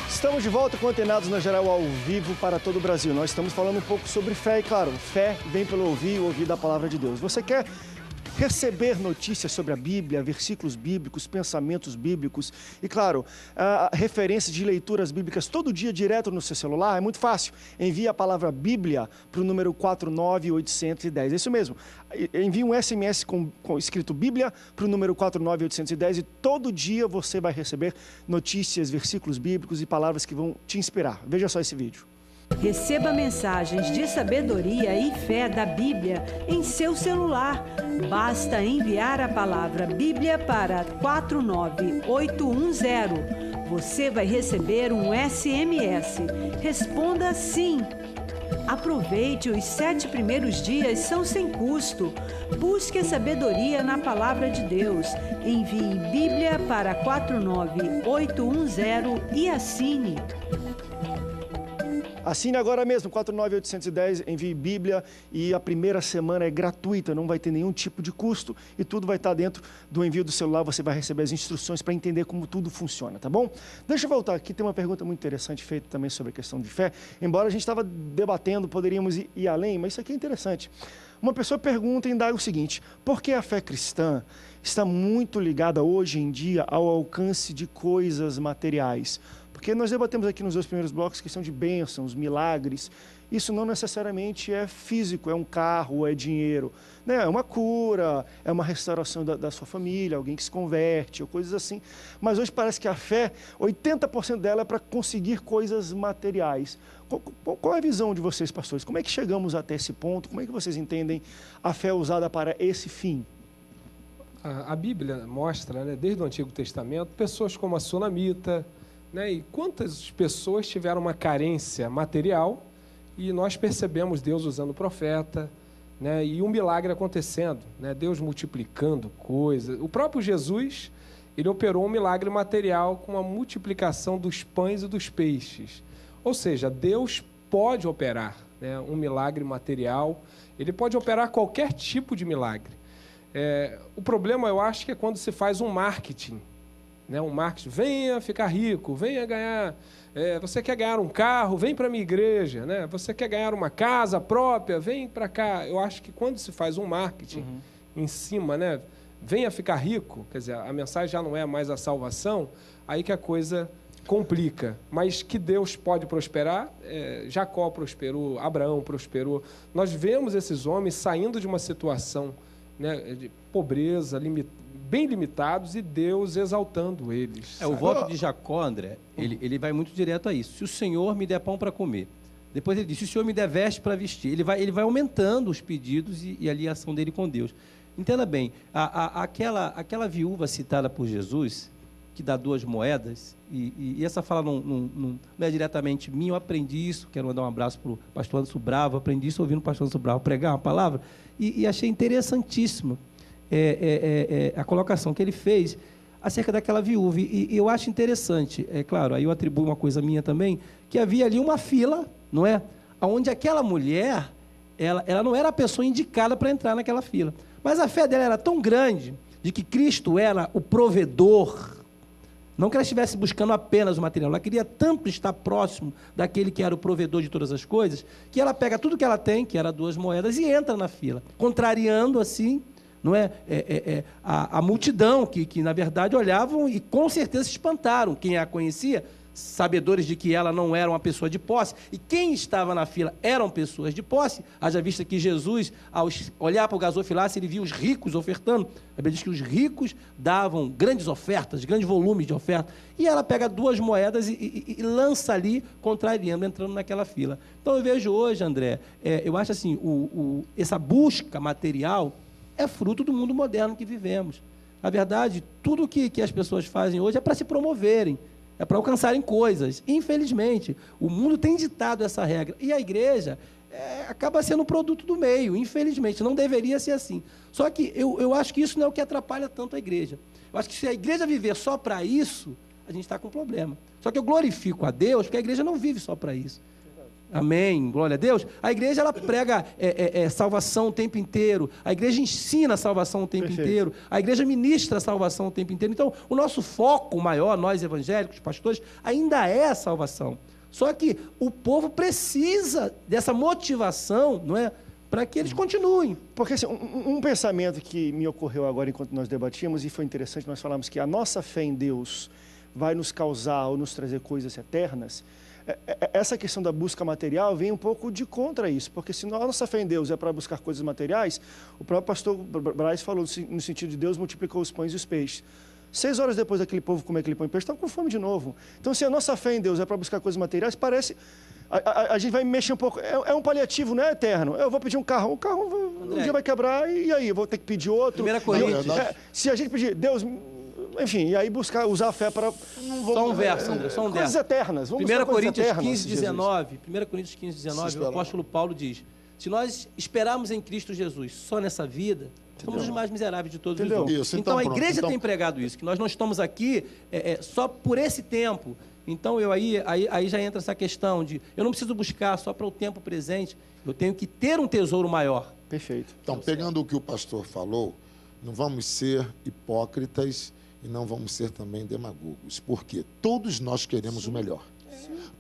Estamos de volta com Antenados na Geral ao vivo para todo o Brasil. Nós estamos falando um pouco sobre fé e, claro, fé vem pelo ouvir da palavra de Deus. Você quer receber notícias sobre a Bíblia, versículos bíblicos, pensamentos bíblicos e, claro, referências de leituras bíblicas todo dia direto no seu celular? É muito fácil. Envie a palavra Bíblia para o número 49810. É isso mesmo. Envie um SMS com escrito Bíblia para o número 49810 e todo dia você vai receber notícias, versículos bíblicos e palavras que vão te inspirar. Veja só esse vídeo. Receba mensagens de sabedoria e fé da Bíblia em seu celular. Basta enviar a palavra Bíblia para 49810. Você vai receber um SMS. Responda sim. Aproveite, os 7 primeiros dias são sem custo. Busque a sabedoria na palavra de Deus. Envie Bíblia para 49810 e assine. Assine agora mesmo, 49810, envie Bíblia e a primeira semana é gratuita, não vai ter nenhum tipo de custo e tudo vai estar dentro do envio do celular, você vai receber as instruções para entender como tudo funciona, tá bom? Deixa eu voltar aqui, tem uma pergunta muito interessante feita também sobre a questão de fé, embora a gente estava debatendo, poderíamos ir além, mas isso aqui é interessante. Uma pessoa pergunta e indaga o seguinte: por que a fé cristã está muito ligada hoje em dia ao alcance de coisas materiais? Porque nós debatemos aqui nos 2 primeiros blocos questão de bênçãos, milagres. Isso não necessariamente é físico, é um carro, é dinheiro. Né? É uma cura, é uma restauração da sua família, alguém que se converte, ou coisas assim. Mas hoje parece que a fé, 80% dela é para conseguir coisas materiais. Qual é a visão de vocês, pastores? Como é que chegamos até esse ponto? Como é que vocês entendem a fé usada para esse fim? A Bíblia mostra, né, desde o Antigo Testamento, pessoas como a Sunamita, né, e quantas pessoas tiveram uma carência material e nós percebemos Deus usando o profeta, né, e um milagre acontecendo, né, Deus multiplicando coisas. O próprio Jesus, ele operou um milagre material com a multiplicação dos pães e dos peixes. Ou seja, Deus pode operar, né, um milagre material, ele pode operar qualquer tipo de milagre. O problema, eu acho, que é quando se faz um marketing, né, um marketing, venha ficar rico, venha ganhar, você quer ganhar um carro, vem para a minha igreja, né? Você quer ganhar uma casa própria, vem para cá. Eu acho que quando se faz um marketing em cima, né, venha ficar rico, quer dizer, a mensagem já não é mais a salvação, aí que a coisa complica. Mas que Deus pode prosperar, Jacó prosperou, Abraão prosperou. Nós vemos esses homens saindo de uma situação, né, de pobreza, bem limitados, e Deus exaltando eles. O voto de Jacó, André, ele vai muito direto a isso. Se o Senhor me der pão para comer. Depois ele diz, se o Senhor me der veste para vestir. Ele vai aumentando os pedidos e a ligação dele com Deus. Entenda bem, aquela viúva citada por Jesus, que dá 2 moedas, e essa fala não é diretamente minha, eu aprendi isso, quero mandar um abraço para o pastor Anderson Bravo, aprendi isso ouvindo o pastor Anderson Bravo pregar uma palavra, e achei interessantíssimo a colocação que ele fez acerca daquela viúva. E eu acho interessante, claro, aí eu atribuo uma coisa minha também, que havia ali uma fila, não é? Onde aquela mulher, ela não era a pessoa indicada para entrar naquela fila. Mas a fé dela era tão grande, de que Cristo era o provedor, Não que ela estivesse buscando apenas o material, ela queria tanto estar próximo daquele que era o provedor de todas as coisas, que ela pega tudo que ela tem, que era 2 moedas, e entra na fila, contrariando assim, não é, a multidão que, na verdade, olhavam e com certeza se espantaram. Quem a conhecia, sabedores de que ela não era uma pessoa de posse, e quem estava na fila eram pessoas de posse, haja vista que Jesus, ao olhar para o gasofilácio, ele via os ricos ofertando. A Bíblia diz que os ricos davam grandes ofertas, grandes volumes de oferta, e ela pega 2 moedas e lança ali, contrariando, entrando naquela fila. Então eu vejo hoje, André, eu acho assim, essa busca material é fruto do mundo moderno que vivemos. Na verdade, tudo que as pessoas fazem hoje é para se promoverem, é para alcançarem coisas. Infelizmente, o mundo tem ditado essa regra. E a igreja acaba sendo um produto do meio, infelizmente. Não deveria ser assim. Só que eu acho que isso não é o que atrapalha tanto a igreja. Eu acho que se a igreja viver só para isso, a gente está com problema. Só que eu glorifico a Deus, porque a igreja não vive só para isso. Amém, glória a Deus. A igreja, ela prega salvação o tempo inteiro. A igreja ensina a salvação o tempo inteiro. A igreja ministra a salvação o tempo inteiro. Então, o nosso foco maior, nós evangélicos, pastores, ainda é a salvação. Só que o povo precisa dessa motivação, não é? Para que eles continuem. Porque assim, um pensamento que me ocorreu agora enquanto nós debatíamos, e foi interessante, nós falamos que a nossa fé em Deus vai nos causar ou nos trazer coisas eternas. Essa questão da busca material vem um pouco de contra isso, porque se a nossa fé em Deus é para buscar coisas materiais, o próprio pastor Braz falou no sentido de Deus multiplicou os pães e os peixes. 6 horas depois daquele povo comer aquele pão e peixe, estava com fome de novo. Então, se a nossa fé em Deus é para buscar coisas materiais, parece... A gente vai mexer um pouco, é um paliativo, não é eterno. Eu vou pedir um carro um dia vai quebrar, e aí? Eu vou ter que pedir outro. 1 Coríntios. Se a gente pedir, Deus... Enfim, e aí usar a fé para... Só um verso, André, só um verso. Coisas eternas. 1 Coríntios 15, 19, 1 Coríntios 15, 19, o apóstolo Paulo diz, se nós esperarmos em Cristo Jesus só nessa vida, somos os mais miseráveis de todos os homens. Isso, então a igreja tem pregado isso, que nós não estamos aqui só por esse tempo. Então aí já entra essa questão de, eu não preciso buscar só para o tempo presente, eu tenho que ter um tesouro maior. Perfeito. Então, pegando o que o pastor falou, não vamos ser hipócritas e não vamos ser também demagogos, porque todos nós queremos o melhor.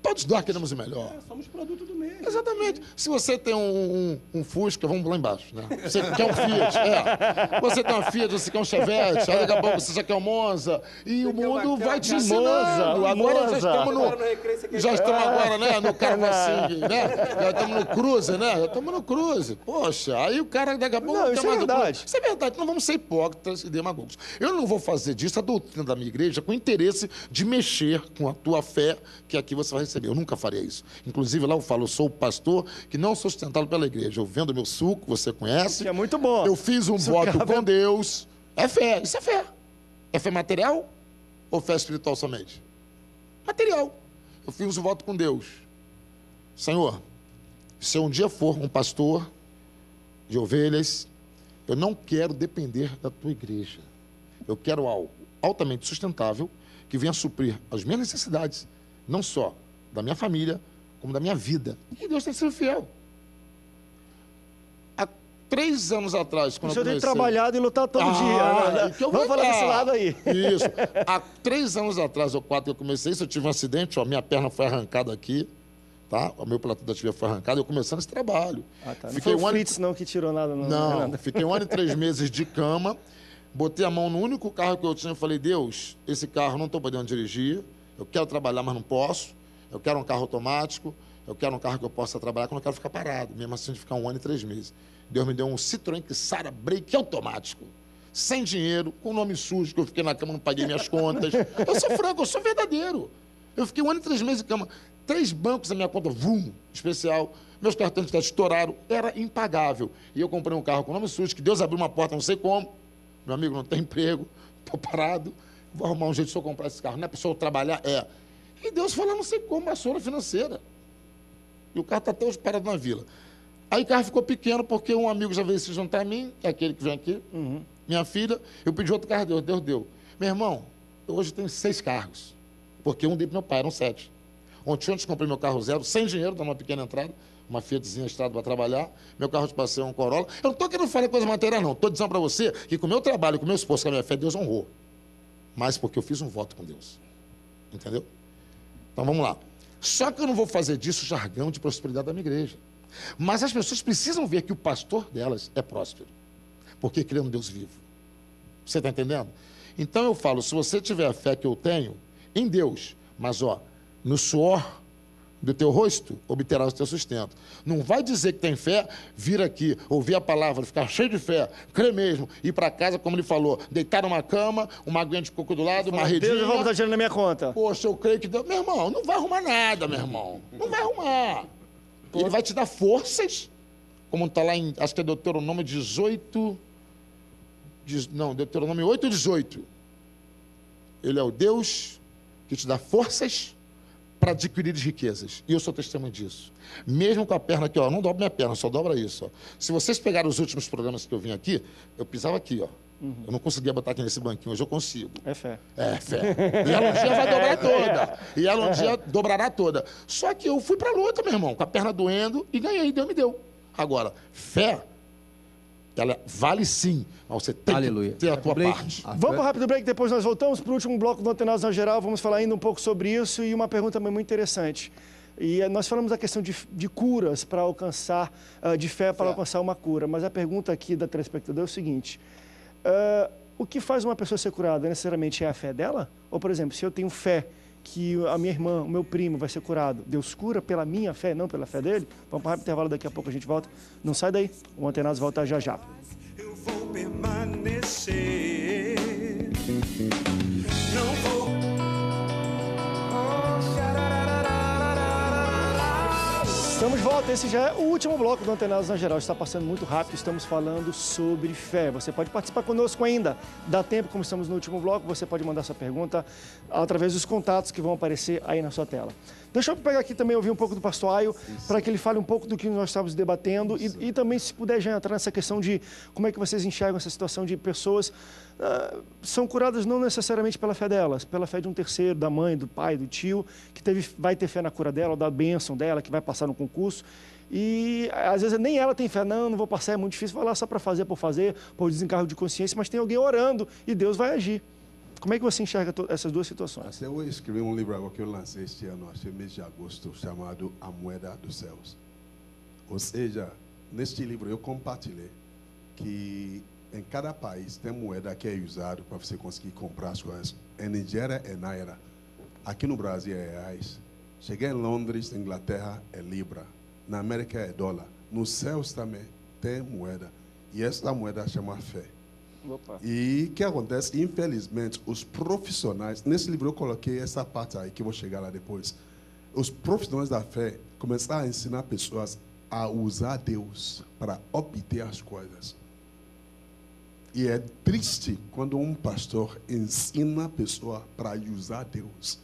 Todos nós queremos o melhor. Somos produto do meio. Exatamente. Se você tem um Fusca, vamos lá embaixo, né? Você quer um Fiat, Você tem uma Fiat, você quer um Chevette, aí daqui a pouco você já quer um Monza, e o mundo vai te ensinando. Agora já estamos agora, né, no carro assim, né? Já estamos no Cruze, né? Já estamos no Cruze. Poxa, aí o cara daqui a pouco... Não, isso é verdade. Isso é verdade. Não vamos ser hipócritas e demagogos. Eu não vou fazer disso a doutrina da minha igreja com interesse de mexer com a tua fé, que aqui você vai receber. Eu nunca faria isso. Inclusive, lá eu falo, eu sou o pastor que não sou sustentado pela igreja. Eu vendo meu suco, você conhece. Que é muito bom. Eu fiz um voto com Deus. É fé. Isso é fé. É fé material ou fé espiritual somente? Material. Eu fiz um voto com Deus. Senhor, se eu um dia for um pastor de ovelhas, eu não quero depender da tua igreja. Eu quero algo altamente sustentável que venha suprir as minhas necessidades, não só da minha família, como da minha vida. E Deus tem sido fiel. Há 3 anos atrás, quando eu comecei... tem trabalhado e lutado todo dia. Né? Vamos falar desse lado aí. Isso. Há 3 anos atrás, ou 4 que eu comecei isso, eu tive um acidente, minha perna foi arrancada aqui, tá? O meu platô da tibia foi arrancado, eu começando esse trabalho. Tá. Não foi o Fritz, não, que tirou nada. Não, fiquei 1 ano e 3 meses de cama, botei a mão no único carro que eu tinha e falei, Deus, esse carro não estou podendo dirigir, eu quero trabalhar, mas não posso. Eu quero um carro automático, eu quero um carro que eu possa trabalhar, que eu não quero ficar parado, mesmo assim de ficar 1 ano e 3 meses. Deus me deu um Citroën Xara Break automático, sem dinheiro, com nome sujo, que eu fiquei na cama, não paguei minhas contas. Eu sou franco, eu sou verdadeiro. Eu fiquei 1 ano e 3 meses de cama, 3 bancos na minha conta, especial, meus cartões de crédito estouraram, era impagável. E eu comprei um carro com nome sujo, que Deus abriu uma porta, não sei como, meu amigo não tem emprego, estou parado, vou arrumar um jeito de eu comprar esse carro. Não é para eu trabalhar? E Deus falou, não sei como, vassoura financeira. E o carro está até hoje parado na vila. Aí o carro ficou pequeno, porque um amigo já veio se juntar a mim, é aquele que vem aqui, minha filha, eu pedi outro carro, Deus deu. Meu irmão, eu hoje tenho 6 carros, porque um dei para meu pai, eram 7. Ontem comprei meu carro zero, sem dinheiro, dá uma pequena entrada, uma Fiatzinha estrada para trabalhar, meu carro de passeio é um Corolla. Eu não estou querendo falar coisa material, não. Estou dizendo para você que com o meu trabalho, com o meu esposo, com a minha fé, Deus honrou. mas porque eu fiz um voto com Deus. Entendeu? Então vamos lá. Só que eu não vou fazer disso jargão de prosperidade da minha igreja. Mas as pessoas precisam ver que o pastor delas é próspero, porque crê no Deus vivo. Você está entendendo? Então eu falo, se você tiver a fé que eu tenho em Deus, mas no suor do teu rosto, obterás o teu sustento. Não vai dizer que tem fé, vir aqui, ouvir a palavra, ficar cheio de fé, crer mesmo, ir para casa, como ele falou, deitar numa cama, uma aguinha de coco do lado, uma redinha. Deus vai botar dinheiro na minha conta. Poxa, eu creio que Deus... Meu irmão, não vai arrumar nada, meu irmão. Não vai arrumar. Ele vai te dar forças, como está lá em, acho que é Deuteronômio 18... Deuteronômio 8:18. Ele é o Deus que te dá forças para adquirir riquezas. E eu sou testemunho disso. Mesmo com a perna aqui, não dobra minha perna, só dobra isso. Se vocês pegarem os últimos programas que eu vim aqui, eu pisava aqui, Eu não conseguia botar aqui nesse banquinho, hoje eu consigo. É fé. É fé. E ela um dia vai dobrar toda. E ela um dia dobrará toda. Só que eu fui para a luta, meu irmão, com a perna doendo e ganhei, Deus me deu. Agora, fé, ela vale sim, mas você tem que ter a tua parte. Vamos para um rápido break, depois nós voltamos para o último bloco do Antenados na Geral. Vamos falar ainda um pouco sobre isso e uma pergunta também muito interessante. E nós falamos da questão de curas para alcançar, de fé para alcançar uma cura. Mas a pergunta aqui da telespectador é o seguinte: o que faz uma pessoa ser curada necessariamente é a fé dela? Ou, por exemplo, se eu tenho fé que a minha irmã, o meu primo vai ser curado, Deus cura pela minha fé, não pela fé dele? Vamos para o intervalo, daqui a pouco a gente volta. Não sai daí, o Antenados volta já já. Eu vou permanecer, não vou. Estamos de volta, esse já é o último bloco do Antenados na Geral. Está passando muito rápido, estamos falando sobre fé. Você pode participar conosco ainda. Dá tempo, como estamos no último bloco, você pode mandar sua pergunta através dos contatos que vão aparecer aí na sua tela. Deixa eu pegar aqui também, ouvir um pouco do pastor Aio, para que ele fale um pouco do que nós estávamos debatendo e também, se puder, já entrar nessa questão de como é que vocês enxergam essa situação de pessoas são curadas não necessariamente pela fé delas, pela fé de um terceiro, da mãe, do pai, do tio, que vai ter fé na cura dela, ou da bênção dela, que vai passar no concurso. E às vezes nem ela tem fé, não vou passar, é muito difícil, vai lá só para fazer, por desencargo de consciência, mas tem alguém orando e Deus vai agir. Como é que você enxerga essas duas situações? Eu escrevi um livro agora que eu lancei este ano, no mês de agosto, chamado A Moeda dos Céus. Ou seja, neste livro eu compartilhei que em cada país tem moeda que é usada para você conseguir comprar as coisas. Em Nigéria é Naira. Aqui no Brasil é reais. Cheguei em Londres, na Inglaterra, é Libra. Na América é dólar. Nos céus também tem moeda. E essa moeda chama fé. Opa. E o que acontece? Infelizmente, os profissionais... Nesse livro eu coloquei essa parte aí, que eu vou chegar lá depois. Os profissionais da fé começaram a ensinar pessoas a usar Deus para obter as coisas. E é triste quando um pastor ensina a pessoa para usar Deus.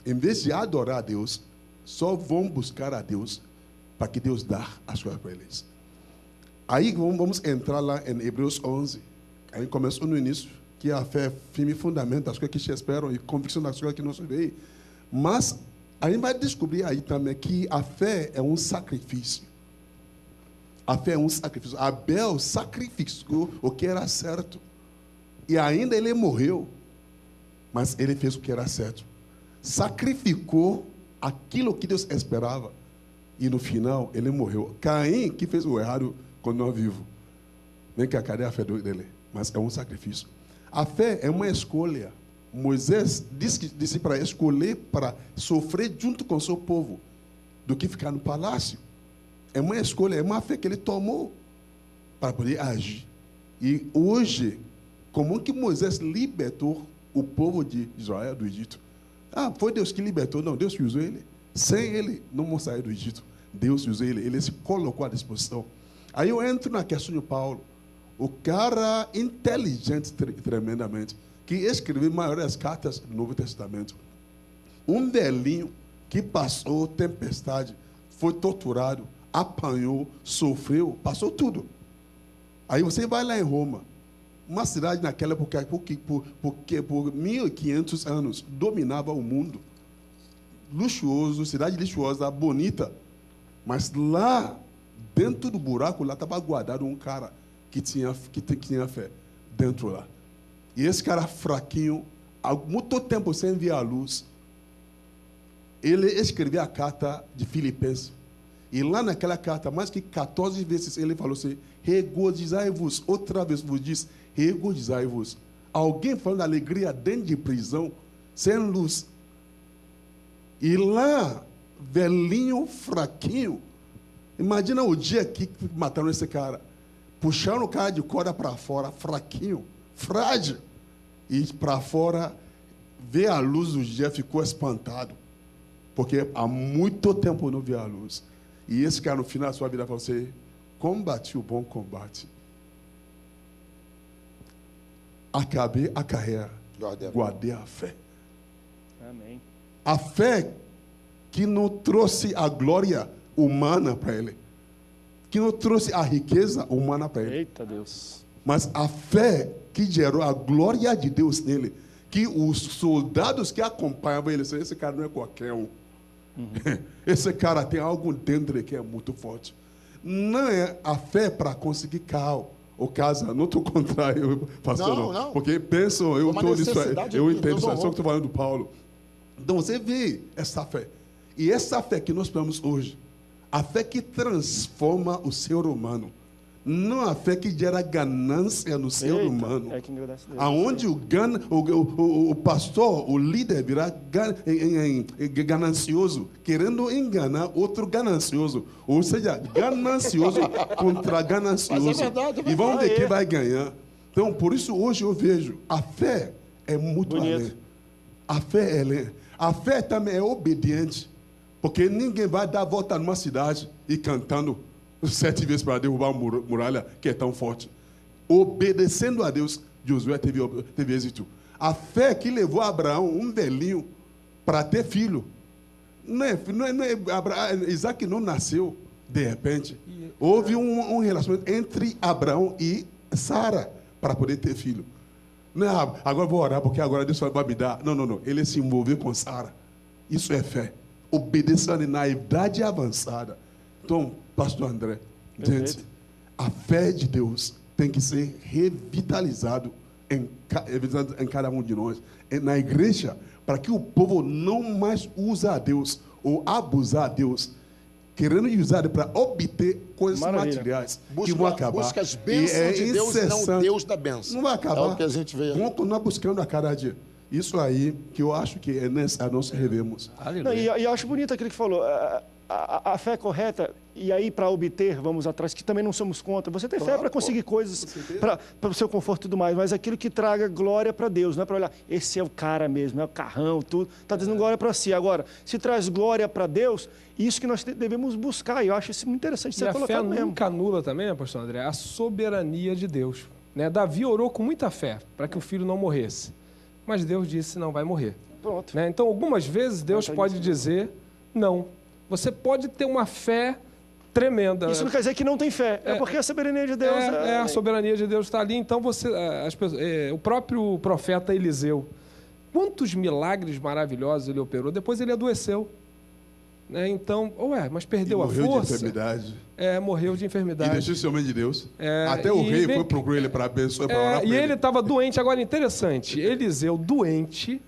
Em vez de adorar a Deus, só vão buscar a Deus para que Deus dê as coisas para eles. Aí vamos entrar lá em Hebreus 11. Aí começou no início, que a fé é firme fundamento das coisas que se esperam e convicção das coisas que não se veem. Mas a gente vai descobrir aí também que a fé é um sacrifício. A fé é um sacrifício. Abel sacrificou o que era certo. E ainda ele morreu. Mas ele fez o que era certo. Sacrificou aquilo que Deus esperava. E no final ele morreu. Caim, que fez o errado, continuou vivo. Vem cá, cadê a fé dele? Mas é um sacrifício. A fé é uma escolha. Moisés disse para escolher para sofrer junto com o seu povo do que ficar no palácio. É uma escolha, é uma fé que ele tomou para poder agir. E hoje, como que Moisés libertou o povo de Israel do Egito? Foi Deus que libertou? Não, Deus que usou ele. Sem ele, não vão sair do Egito. Deus usou ele, ele se colocou à disposição. Aí eu entro na questão de Paulo, o cara inteligente tremendamente, que escreveu maiores cartas do Novo Testamento. Um velhinho que passou tempestade, foi torturado, apanhou, sofreu, passou tudo. Aí você vai lá em Roma, uma cidade naquela época, porque por 1500 anos dominava o mundo. Luxuoso, cidade luxuosa, bonita. Mas lá, dentro do buraco, lá estava guardado um cara que tinha fé. Dentro lá. E esse cara fraquinho, há muito tempo sem ver a luz, ele escreveu a carta de Filipenses. E lá naquela carta, mais que 14 vezes, ele falou assim: regozijai-vos. Outra vez vos diz: regozijai-vos. Alguém falando da alegria dentro de prisão, sem luz. E lá, velhinho, fraquinho. Imagina o dia que mataram esse cara. Puxaram o cara de corda para fora, fraquinho, frágil. E para fora, ver a luz do dia, ficou espantado. Porque há muito tempo não via a luz. E esse cara, no final da sua vida, falou assim: combati o bom combate. Acabei a carreira. Guardei a fé. Amém. A fé que não trouxe a glória humana para ele. Que não trouxe a riqueza humana para ele. Eita Deus. Mas a fé que gerou a glória de Deus nele. Que os soldados que acompanhavam ele, esse cara não é qualquer um. Esse cara tem algo dentro dele que é muito forte. Não é a fé para conseguir carro ou casa. Não estou contra eu, pastor, não. Porque pensam, eu estou nisso aí. Eu entendo isso, só que estou falando do Paulo. Então você vê essa fé. E essa fé que nós temos hoje, a fé que transforma o ser humano, não a fé que gera ganância no ser humano. É que engrandece Deus. Aonde o pastor, o líder virá ganancioso, querendo enganar outro ganancioso. Ou seja, ganancioso contra ganancioso. Mas é verdade. E vamos ver quem vai ganhar. Então, por isso, hoje eu vejo, a fé é muito além. A fé é além. A fé também é obediente. Porque ninguém vai dar a volta numa cidade e cantando 7 vezes para derrubar a muralha que é tão forte. Obedecendo a Deus, Josué teve êxito. A fé que levou Abraão, um velhinho, para ter filho. Isaac não nasceu de repente. Houve um relacionamento entre Abraão e Sara para poder ter filho. Não, agora vou orar porque agora Deus vai me dar. Não. Ele se envolveu com Sara. Isso é fé. Obedecendo na idade avançada. Então, pastor André, gente, a fé de Deus tem que ser revitalizado em cada um de nós, na igreja, para que o povo não mais use a Deus ou abusar a Deus, querendo usar para obter coisas materiais que vão acabar. Busca as bênçãos de Deus e não Deus da bênção. Não vai acabar. É o que a gente vê. Vamos continuar buscando a cada dia. Isso aí que eu acho que é necessário nós revemos. Não, e eu acho bonito aquilo que falou. A fé correta, e aí para obter, vamos atrás, que também não somos contra. Você tem fé para conseguir coisas, para o seu conforto e tudo mais, mas aquilo que traga glória para Deus, não é para olhar, esse é o cara mesmo, é o carrão, tudo, está dizendo glória para si. Agora, se traz glória para Deus, isso que nós devemos buscar, e eu acho isso muito interessante ser colocado mesmo. E a fé nunca anula também, pastor André, a soberania de Deus. Né? Davi orou com muita fé para que o filho não morresse, mas Deus disse não vai morrer. Pronto. Né? Então, algumas vezes, Deus pode dizer não. Você pode ter uma fé tremenda. Isso não quer dizer que não tem fé. É porque a soberania de Deus... a soberania de Deus está ali. Então, o próprio profeta Eliseu, quantos milagres maravilhosos ele operou, depois ele adoeceu. Né? Então, mas perdeu a força. Morreu de enfermidade. Morreu de enfermidade. E deixou esse homem de Deus. Até o rei foi procurar ele para abençoar, para orar para ele. E ele estava doente. Agora, interessante, Eliseu doente...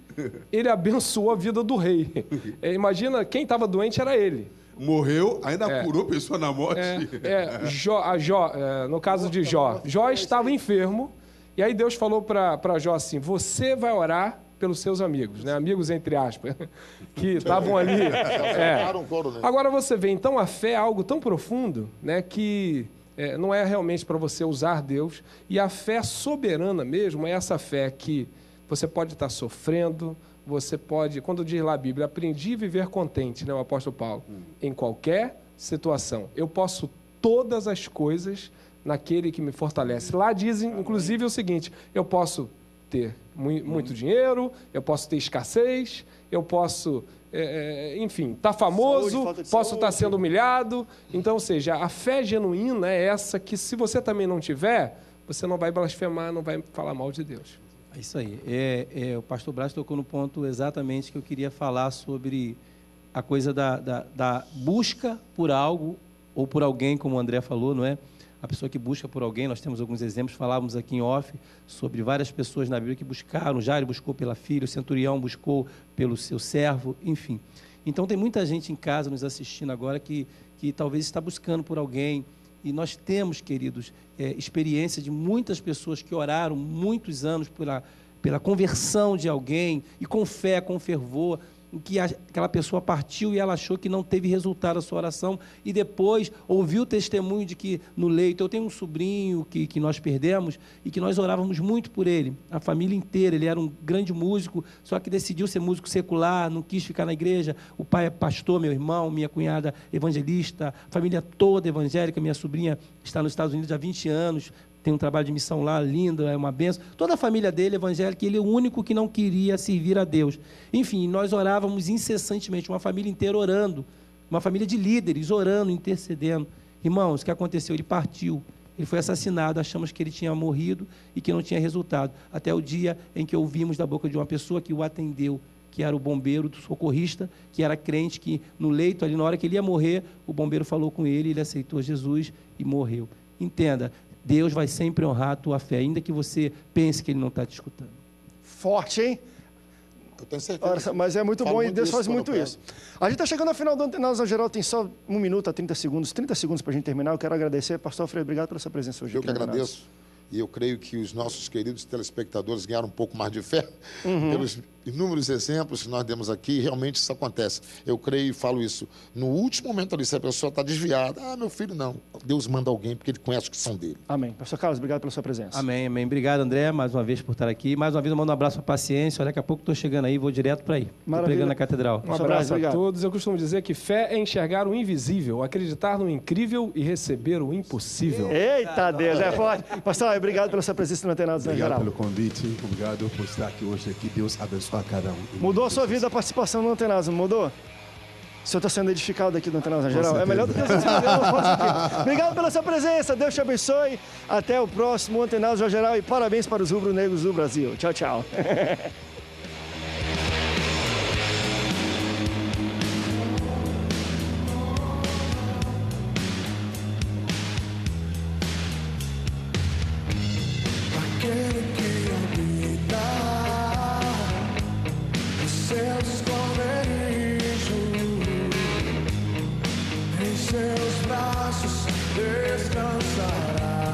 ele abençoou a vida do rei. Imagina, quem estava doente era ele. Morreu, ainda curou pessoa na morte. No caso de Jó. Jó estava enfermo, e aí Deus falou para Jó assim, você vai orar pelos seus amigos, né? Amigos entre aspas, que estavam ali. Agora você vê, então a fé é algo tão profundo, né, que não é realmente para você usar Deus, e a fé soberana mesmo é essa fé que você pode estar sofrendo, você pode... Quando diz lá a Bíblia, aprendi a viver contente, né, o apóstolo Paulo, em qualquer situação. Eu posso todas as coisas naquele que me fortalece. Lá dizem, inclusive, o seguinte, eu posso ter muito dinheiro, eu posso ter escassez, eu posso, enfim, estar famoso, posso estar sendo humilhado. Então, ou seja, a fé genuína é essa que, se você também não tiver, você não vai blasfemar, não vai falar mal de Deus. É isso aí. O pastor Braz tocou no ponto exatamente que eu queria falar sobre a coisa da busca por algo ou por alguém, como o André falou, não é? a pessoa que busca por alguém. Nós temos alguns exemplos, falávamos aqui em off sobre várias pessoas na Bíblia que buscaram. Jairo buscou pela filha, o centurião buscou pelo seu servo, enfim. Então tem muita gente em casa nos assistindo agora que talvez está buscando por alguém. E nós temos, queridos, experiência de muitas pessoas que oraram muitos anos pela conversão de alguém, e com fé, com fervor, em que aquela pessoa partiu e ela achou que não teve resultado a sua oração, e depois ouviu o testemunho de que no leito, eu tenho um sobrinho que nós perdemos, e que nós orávamos muito por ele, a família inteira. Ele era um grande músico, só que decidiu ser músico secular, não quis ficar na igreja. O pai é pastor, meu irmão, minha cunhada evangelista, a família toda evangélica. Minha sobrinha está nos Estados Unidos há 20 anos, tem um trabalho de missão lá, lindo, é uma benção. Toda a família dele é evangélica, ele é o único que não queria servir a Deus. Enfim, nós orávamos incessantemente, uma família inteira orando, uma família de líderes orando, intercedendo. Irmãos, o que aconteceu? Ele partiu, ele foi assassinado, achamos que ele tinha morrido e que não tinha resultado. Até o dia em que ouvimos da boca de uma pessoa que o atendeu, que era o bombeiro, do socorrista, que era crente, que no leito, ali na hora que ele ia morrer, o bombeiro falou com ele, ele aceitou Jesus e morreu. Entenda, Deus vai sempre honrar a tua fé, ainda que você pense que Ele não está te escutando. Forte, hein? Eu tenho certeza. Mas é muito bom e Deus faz muito quando isso. A gente está chegando ao final do Antenados na Geral, tem só 1 minuto a 30 segundos para a gente terminar. Eu quero agradecer. Pastor Alfredo, obrigado pela sua presença hoje. Eu que agradeço. E eu creio que os nossos queridos telespectadores ganharam um pouco mais de fé pelos inúmeros exemplos que nós demos aqui. Realmente isso acontece. Eu creio e falo isso. No último momento ali, se a pessoa está desviada, meu filho, não. Deus manda alguém porque Ele conhece que são dele. Amém. Pastor Carlos, obrigado pela sua presença. Amém, amém. Obrigado, André, mais uma vez por estar aqui. Mais uma vez eu mando um abraço para a paciência. Daqui a pouco estou chegando aí, vou direto para aí. Estou pregando na catedral. Um abraço a todos. Eu costumo dizer que fé é enxergar o invisível, acreditar no incrível e receber o impossível. Eita Deus, é forte. Pastor, obrigado pela sua presença no Antenados na Geral. Obrigado pelo convite, obrigado por estar aqui hoje. Que Deus abençoe a cada um. Mudou a sua vida a participação no Antenados, não mudou? O senhor está sendo edificado aqui no Antenados na Geral? É melhor do que os outros. Obrigado pela sua presença, Deus te abençoe. Até o próximo Antenados na Geral e parabéns para os rubro-negros do Brasil. Tchau, tchau. Seus braços descansará.